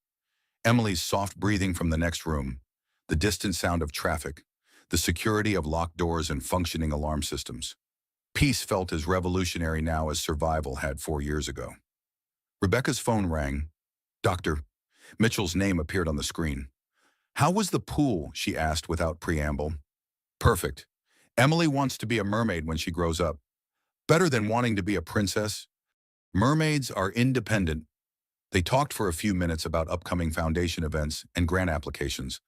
Emily's soft breathing from the next room, the distant sound of traffic, the security of locked doors and functioning alarm systems. Peace felt as revolutionary now as survival had 4 years ago. Rebecca's phone rang. Dr. Mitchell's name appeared on the screen. "How was the pool?" she asked without preamble. "Perfect. Emily wants to be a mermaid when she grows up. Better than wanting to be a princess. Mermaids are independent." They talked for a few minutes about upcoming foundation events and grant applications,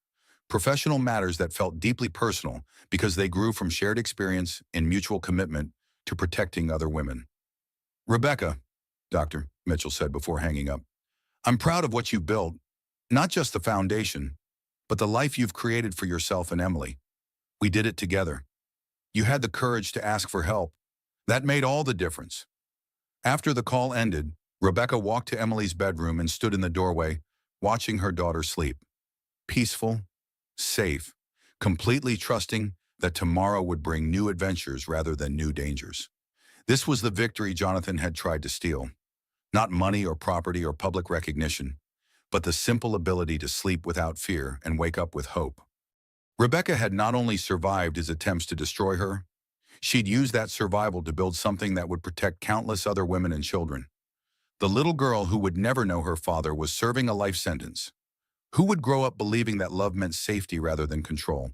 professional matters that felt deeply personal because they grew from shared experience and mutual commitment to protecting other women. "Rebecca," Dr. Mitchell said before hanging up, "I'm proud of what you've built, not just the foundation, but the life you've created for yourself and Emily. We did it together. You had the courage to ask for help. That made all the difference." After the call ended, Rebecca walked to Emily's bedroom and stood in the doorway, watching her daughter sleep. Peaceful, safe, completely trusting that tomorrow would bring new adventures rather than new dangers. This was the victory Jonathan had tried to steal. Not money or property or public recognition, but the simple ability to sleep without fear and wake up with hope. Rebecca had not only survived his attempts to destroy her, she'd used that survival to build something that would protect countless other women and children. The little girl who would never know her father was serving a life sentence. Who would grow up believing that love meant safety rather than control?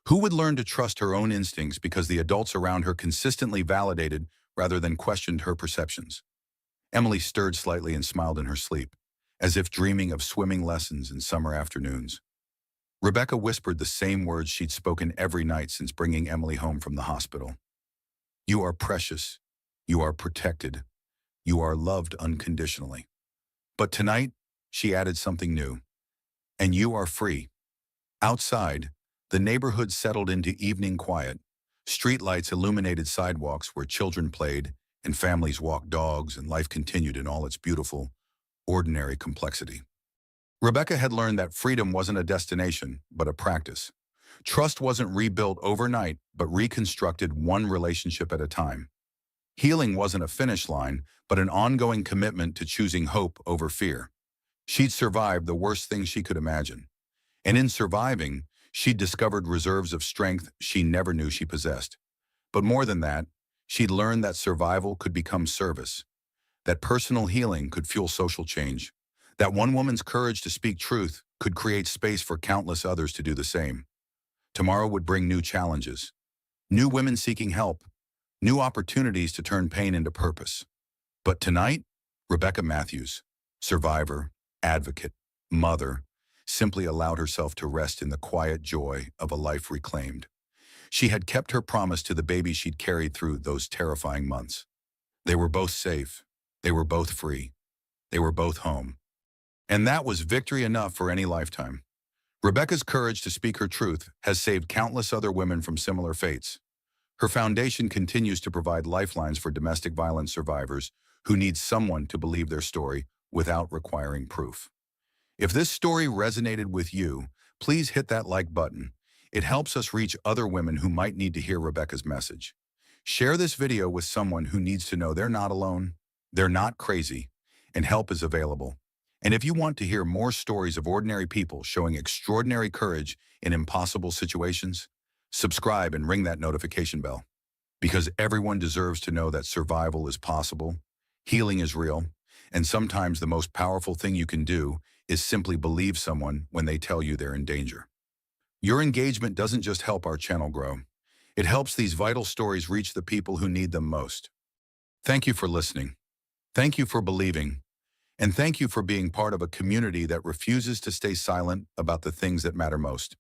Who would learn to trust her own instincts because the adults around her consistently validated rather than questioned her perceptions? Emily stirred slightly and smiled in her sleep, as if dreaming of swimming lessons in summer afternoons. Rebecca whispered the same words she'd spoken every night since bringing Emily home from the hospital. "You are precious. You are protected. You are loved unconditionally." But tonight, she added something new. "And you are free." Outside, the neighborhood settled into evening quiet. Streetlights illuminated sidewalks where children played and families walked dogs, and life continued in all its beautiful, ordinary complexity. Rebecca had learned that freedom wasn't a destination, but a practice. Trust wasn't rebuilt overnight, but reconstructed one relationship at a time. Healing wasn't a finish line, but an ongoing commitment to choosing hope over fear. She'd survived the worst thing she could imagine. And in surviving, she'd discovered reserves of strength she never knew she possessed. But more than that, she'd learned that survival could become service, that personal healing could fuel social change, that one woman's courage to speak truth could create space for countless others to do the same. Tomorrow would bring new challenges, new women seeking help, new opportunities to turn pain into purpose. But tonight, Rebecca Matthews, survivor, advocate, mother, simply allowed herself to rest in the quiet joy of a life reclaimed. She had kept her promise to the baby she'd carried through those terrifying months. They were both safe. They were both free. They were both home. And that was victory enough for any lifetime. Rebecca's courage to speak her truth has saved countless other women from similar fates. Her foundation continues to provide lifelines for domestic violence survivors who need someone to believe their story without requiring proof. If this story resonated with you, please hit that like button. It helps us reach other women who might need to hear Rebecca's message. Share this video with someone who needs to know they're not alone, they're not crazy, and help is available. And if you want to hear more stories of ordinary people showing extraordinary courage in impossible situations, subscribe and ring that notification bell. Because everyone deserves to know that survival is possible, healing is real, and sometimes the most powerful thing you can do is simply believe someone when they tell you they're in danger. Your engagement doesn't just help our channel grow. It helps these vital stories reach the people who need them most. Thank you for listening. Thank you for believing. And thank you for being part of a community that refuses to stay silent about the things that matter most.